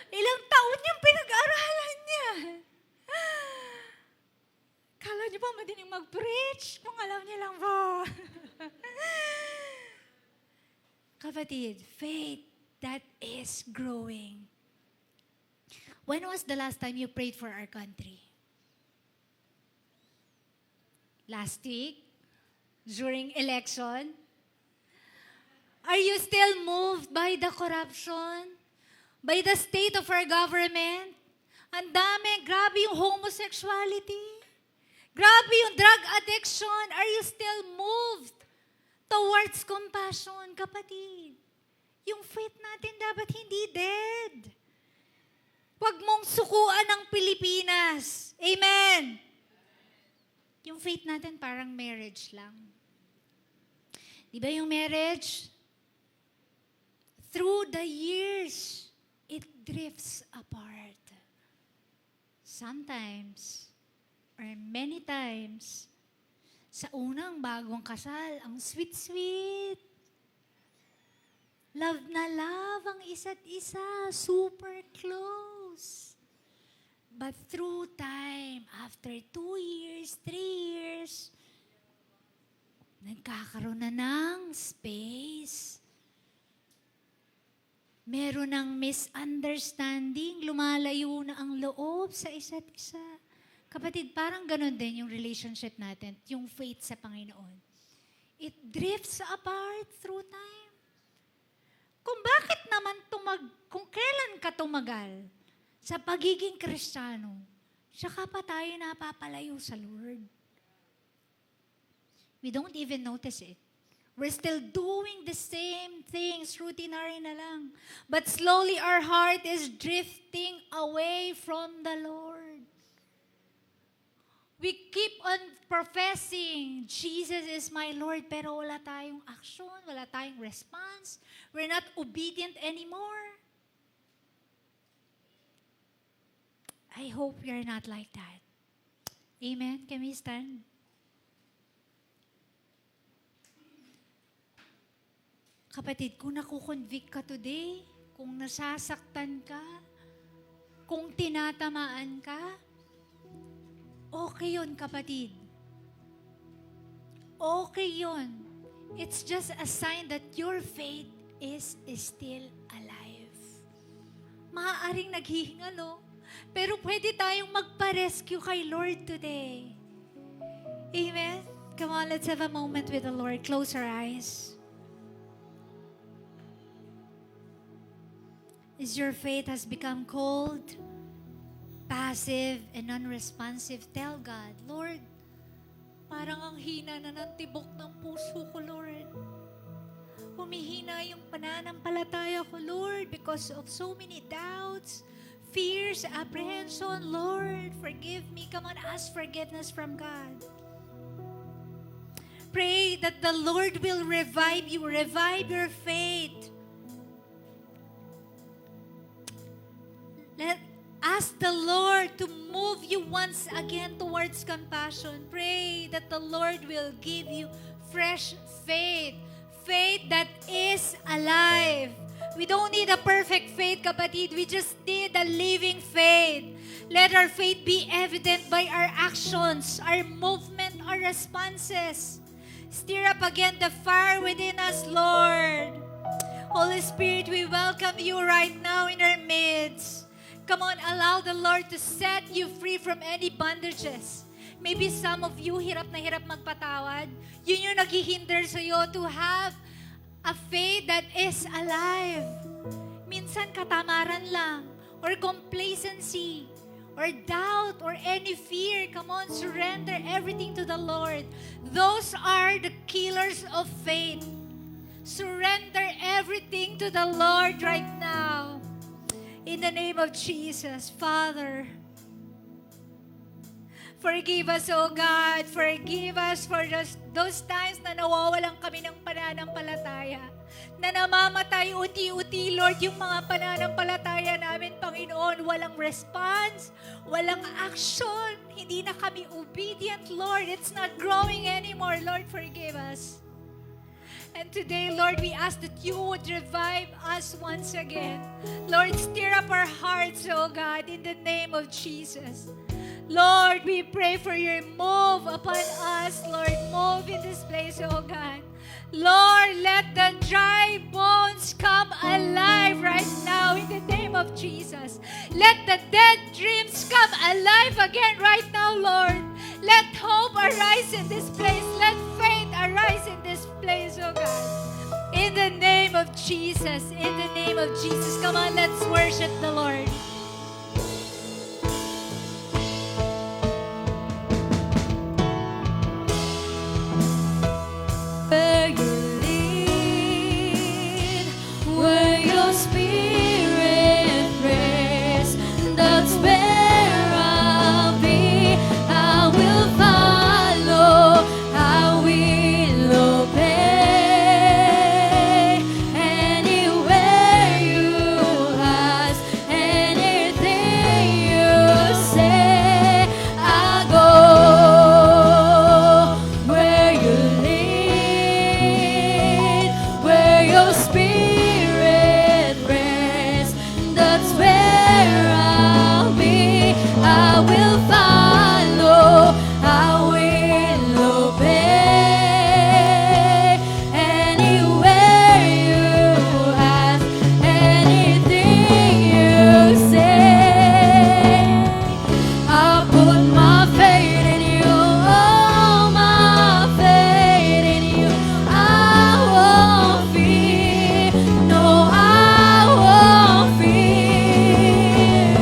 Ilang taon yung pinag-aralan niya. Kala niyo ba madaling mag-preach? Kung alam niyo lang po. Kapatid, faith that is growing. When was the last time you prayed for our country? Last week? During election? Are you still moved by the corruption? By the state of our government? Ang dami, grabe yung homosexuality. Grabe yung drug addiction. Are you still moved towards compassion, kapatid? Yung faith natin dapat hindi dead. Huwag mong sukuan ang Pilipinas. Amen. Yung faith natin parang marriage lang. Di ba yung marriage? Through the years, it drifts apart. Sometimes, or many times, sa unang bagong kasal, ang sweet-sweet. Love na love ang isa't isa, super close. But through time, after 2 years, 3 years, nagkakaroon na ng space. Meron ng misunderstanding, lumalayo na ang loob sa isa't isa. Kapatid, parang ganun din yung relationship natin, yung faith sa Panginoon. It drifts apart through time. Kung bakit naman kung kailan ka tumagal sa pagiging Kristiyano, saka pa tayo napapalayo sa Lord. We don't even notice it. We're still doing the same things, routinary na lang. But slowly our heart is drifting away from the Lord. We keep on professing, Jesus is my Lord, pero wala tayong action, wala tayong response. We're not obedient anymore. I hope you're not like that. Amen? Can we stand? Kapatid, kung nakukonvict ka today, kung nasasaktan ka, kung tinatamaan ka, okay yun, kapatid. Okay yun. It's just a sign that your faith is still alive. Maaaring naghihinga, no? Pero pwede tayong magpa-rescue kay Lord today. Amen? Come on, let's have a moment with the Lord. Close our eyes. Is your faith has become cold, passive, and unresponsive? Tell God, Lord, parang ang hina na ng tibok ng puso ko, Lord. Humihina yung pananampalataya ko, Lord, because of so many doubts, fears, apprehension. Lord, forgive me. Come on, ask forgiveness from God. Pray that the Lord will revive you, revive your faith. Ask the Lord to move you once again towards compassion. Pray that the Lord will give you fresh faith. Faith that is alive. We don't need a perfect faith, kapatid. We just need a living faith. Let our faith be evident by our actions, our movement, our responses. Stir up again the fire within us, Lord. Holy Spirit, we welcome you right now in our midst. Come on, allow the Lord to set you free from any bondages. Maybe some of you, hirap na hirap magpatawad. Yun yung naghihinder sa'yo to have a faith that is alive. Minsan katamaran lang, or complacency, or doubt, or any fear. Come on, surrender everything to the Lord. Those are the killers of faith. Surrender everything to the Lord right now. In the name of Jesus, Father, forgive us, O God. Forgive us for those times na nawawalan kami ng pananampalataya. Na namamatay uti-uti, Lord, yung mga pananampalataya namin, Panginoon. Walang response, walang action. Hindi na kami obedient, Lord. It's not growing anymore. Lord, forgive us. And today, Lord, we ask that you would revive us once again. Lord, stir up our hearts, oh God, in the name of Jesus. Lord, we pray for your move upon us, Lord. Move in this place, oh God. Lord, let the dry bones come alive right now in the name of Jesus. Let the dead dreams come alive again right now, Lord. Let hope arise in this place. Let faith arise in this place, oh God. In the name of Jesus, in the name of Jesus. Come on, let's worship the Lord. Where you lead, where your spirit rests, that's where I'll be. I will follow, I will obey. Anywhere you ask, anything you say, I'll go. Where you lead, where your spirit rests, that's where I'll be. I will follow, I will obey. Anywhere you ask, anything you say, I put my faith in you, all my faith in you. I won't fear, no, I won't fear.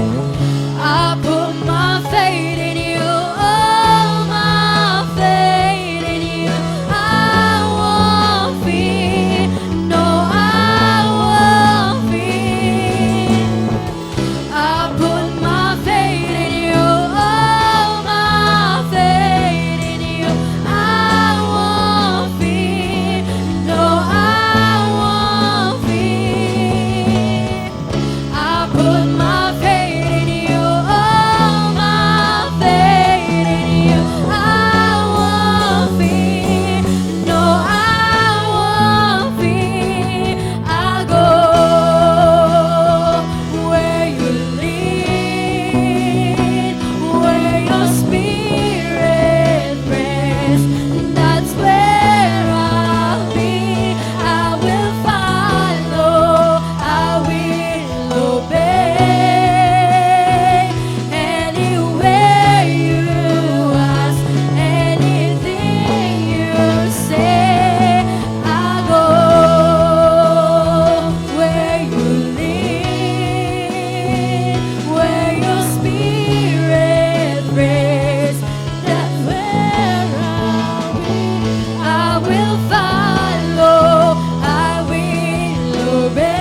I put my faith in you, all my faith in you. I won't fear, no, I won't fear. I put my faith in you, all my faith in you. I won't fear, no, I won't fear. I put my faith in you, all my faith in you. I won't fear, no, I won't fear. I go where you lead, where your spirit rests, that's where I'll be. I will follow, I will obey. Anywhere you ask, anything you say, I go. Where you lead, where your spirit rests, that's where I'll be. I will follow, I will obey.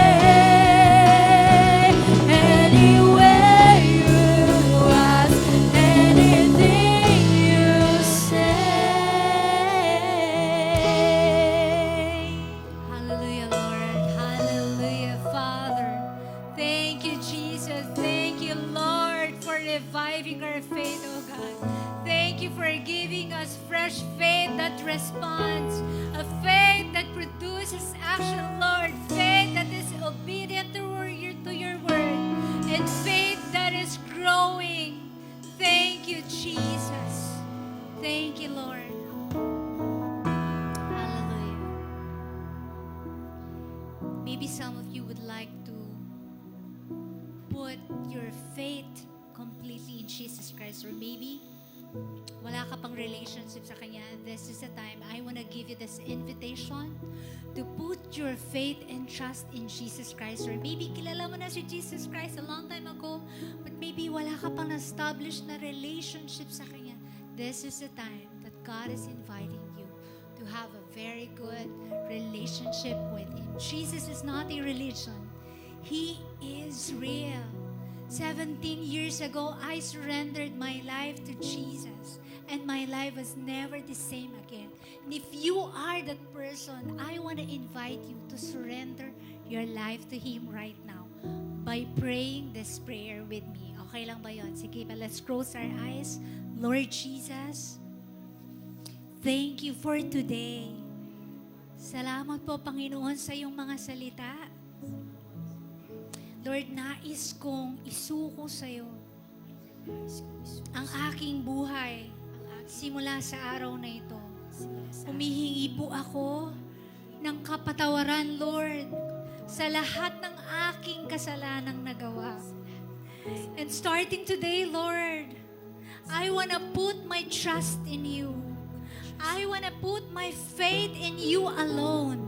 Anywhere you ask, anything you say. Hallelujah, Lord. Hallelujah, Father. Thank you, Jesus. Thank you, Lord, for reviving our faith, oh God. Thank you for giving us fresh faith that responds, a faith that produces action, Lord. Faith that is obedient to your word, and faith that is growing. Thank you, Jesus. Thank you, Lord. Hallelujah. Maybe some of you would like to put your faith completely in Jesus Christ, or maybe wala ka pang relationship sa Kanya. This is the time I want to give you this invitation to put your faith and trust in Jesus Christ. Or maybe kilala mo na si Jesus Christ a long time ago, but maybe wala ka pang established na relationship sa Kanya. This is the time that God is inviting you to have a very good relationship with Him. Jesus is not a religion. He is real. 17 years ago, I surrendered my life to Jesus, and my life was never the same again. And if you are that person, I want to invite you to surrender your life to Him right now by praying this prayer with me. Okay lang ba yun? Sige ba, let's close our eyes. Lord Jesus, thank you for today. Salamat po, Panginoon, sa iyong mga salita. Lord, nais kong isuko sa iyo ang aking buhay simula sa araw na ito. Humihingi po ako ng kapatawaran, Lord, sa lahat ng aking kasalanang nagawa. And starting today, Lord, I wanna put my trust in you. I wanna put my faith in you alone.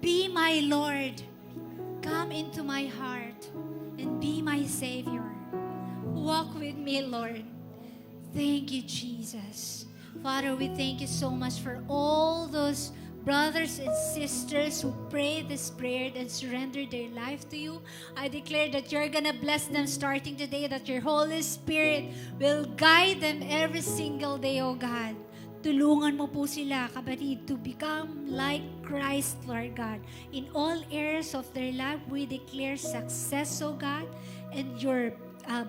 Be my Lord. Come into my heart and be my Savior. Walk with me, Lord. Thank you, Jesus. Father, we thank you so much for all those brothers and sisters who prayed this prayer and surrendered their life to you. I declare that you're gonna bless them starting today, that your Holy Spirit will guide them every single day, oh God. Tulungan mo po sila, kapatid, to become like Christ, Lord God. In all areas of their life, we declare success, oh God, and your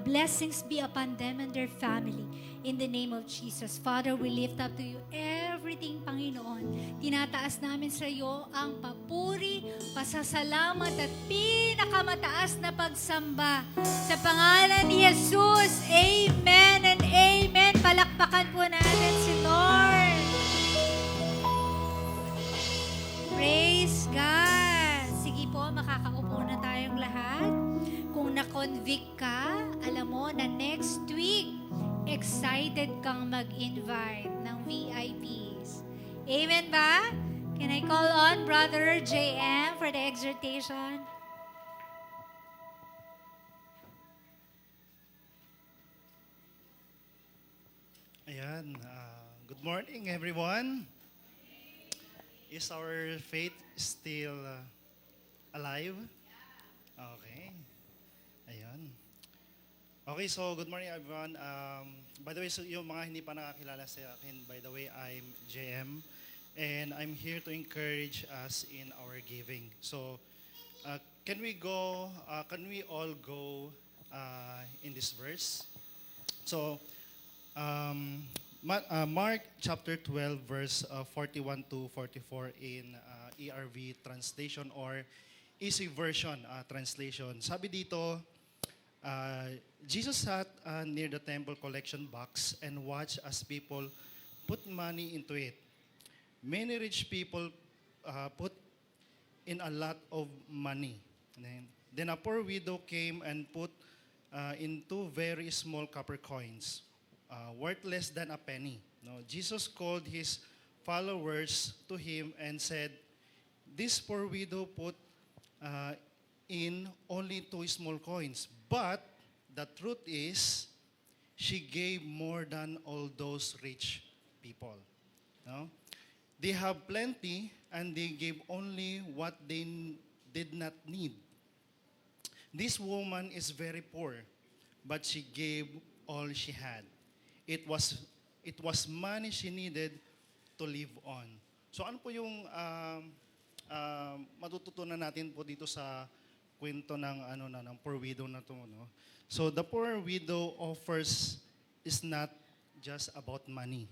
blessings be upon them and their family. In the name of Jesus. Father, we lift up to you everything, Panginoon. Tinataas namin sa iyo ang papuri, pasasalamat at pinakamataas na pagsamba. Sa pangalan ni Jesus, Amen and Amen. Palakpakan po natin si Lord. Praise God. Sige po, makakaupo na tayong lahat. Kung na-convict ka, alam mo na next week, excited kang mag-invite ng VIPs. Amen ba? Can I call on Brother JM for the exhortation? Ayan. Good morning, everyone. Is our faith still alive? Okay. Ayan. Okay, so good morning, everyone. By the way, so yung mga hindi pa nakakilala sa akin, by the way, I'm JM. And I'm here to encourage us in our giving. So, can we all go in this verse? So, Mark chapter 12, verse 41 to 44 in ERV translation or Easy Version translation. Sabi dito, Jesus sat near the temple collection box and watched as people put money into it. Many rich people put in a lot of money. Then a poor widow came and put in two very small copper coins, worth less than a penny. No, Jesus called his followers to him and said, "This poor widow put in only two small coins, but the truth is, she gave more than all those rich people." No? They have plenty and they gave only what they did not need. This woman is very poor, but she gave all she had. It was money she needed to live on. So ano po yung matututunan natin po dito sa kwento ng poor widow na to, no? So the poor widow offers is not just about money.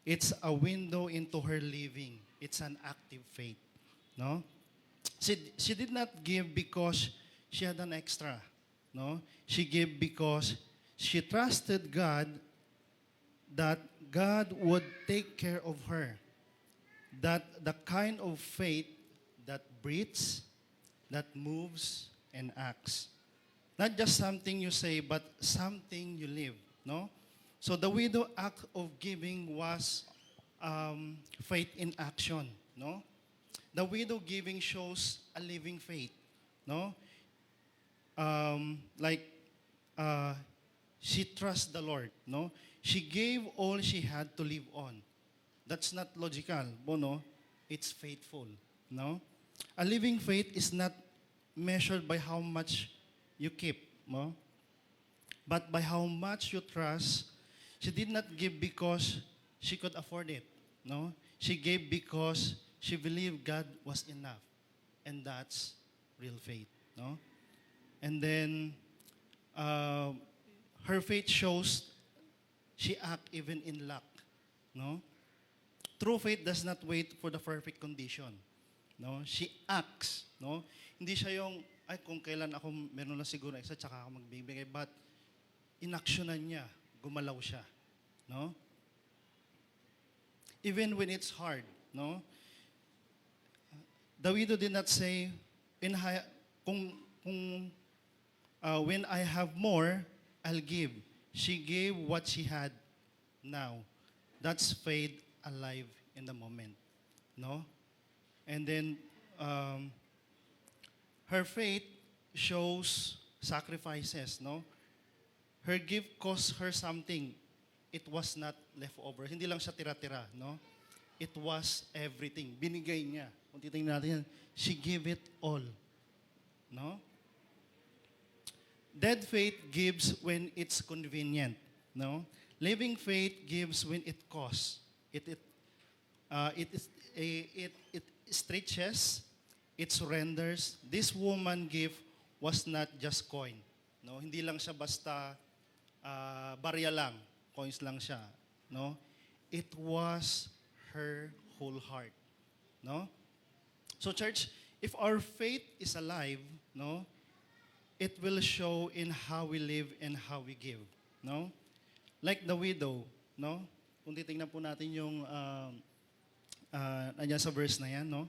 It's a window into her living. It's an active faith, no? She did not give because she had an extra, no? She gave because she trusted God that God would take care of her. That the kind of faith that breathes, that moves, and acts. Not just something you say, but something you live, no? So the widow act of giving was faith in action, no? The widow giving shows a living faith, no? She trusts the Lord, no? She gave all she had to live on. That's not logical, no? It's faithful, no? A living faith is not measured by how much you keep, no? But by how much you trust. She did not give because she could afford it, no? She gave because she believed God was enough. And that's real faith, no? And then, her faith shows she act even in lack, no? True faith does not wait for the perfect condition. No? She acts. No? Hindi siya yung, ay kung kailan ako meron na siguro isa, tsaka ako magbibigay. But inaksyonan niya, gumalaw siya. No? Even when it's hard. No? The widow did not say, when I have more, I'll give. She gave what she had now. That's faith alive in the moment. No? And then, her faith shows sacrifices, no? Her gift cost her something. It was not leftover. Hindi lang siya tira-tira, no? It was everything. Binigay niya. Kung titingnan natin yan, she gave it all. No? Dead faith gives when it's convenient. No? Living faith gives when it costs. It stretches, it surrenders. This woman gift was not just coin. No? Hindi lang siya basta barya lang, coins lang siya. No? It was her whole heart. No? So church, if our faith is alive, no, it will show in how we live and how we give. No? Like the widow, no? Kung titingnan po natin yung nandiyan sa verse na yan, no?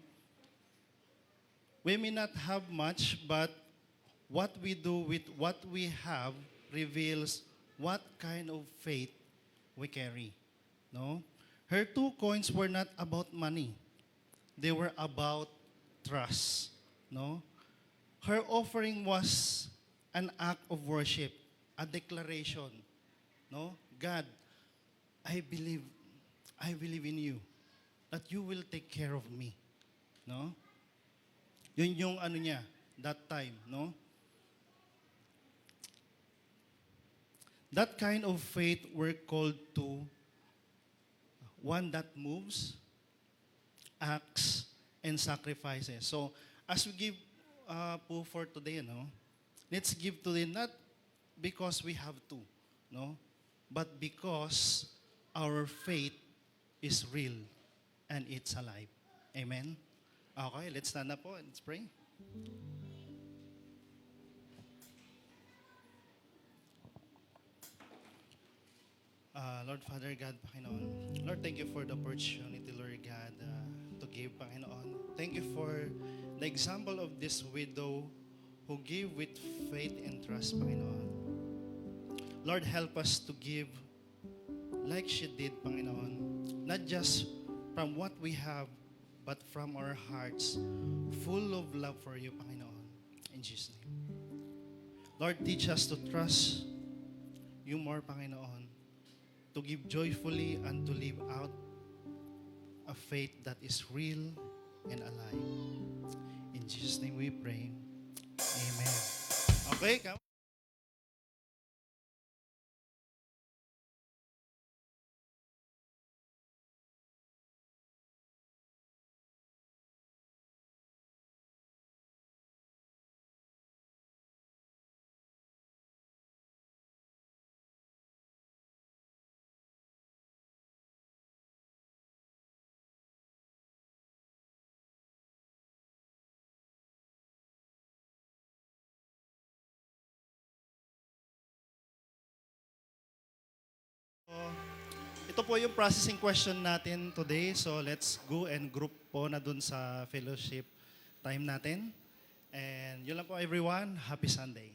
We may not have much, but what we do with what we have reveals what kind of faith we carry. No? Her 2 coins were not about money. They were about trust. No? Her offering was an act of worship, a declaration. No? God, I believe in you that you will take care of me. No? Yun yung ano niya, that time, no? That kind of faith we're called to one that moves, acts, and sacrifices. So, as we give po for today, no? Let's give today not because we have to, no? But because our faith is real and it's alive. Amen? Okay, let's stand up po and let's pray. Lord Father God, Panginoon. Lord, thank you for the opportunity, Lord God, to give, Panginoon. Thank you for the example of this widow who gave with faith and trust, Panginoon. Lord, help us to give like she did, Panginoon. Not just from what we have, but from our hearts, full of love for you, Panginoon. In Jesus' name. Lord, teach us to trust you more, Panginoon, to give joyfully and to live out a faith that is real and alive. In Jesus' name we pray. Amen. Okay, come. Ito po yung processing question natin today. So let's go and group po na dun sa fellowship time natin. And yun lang po everyone. Happy Sunday.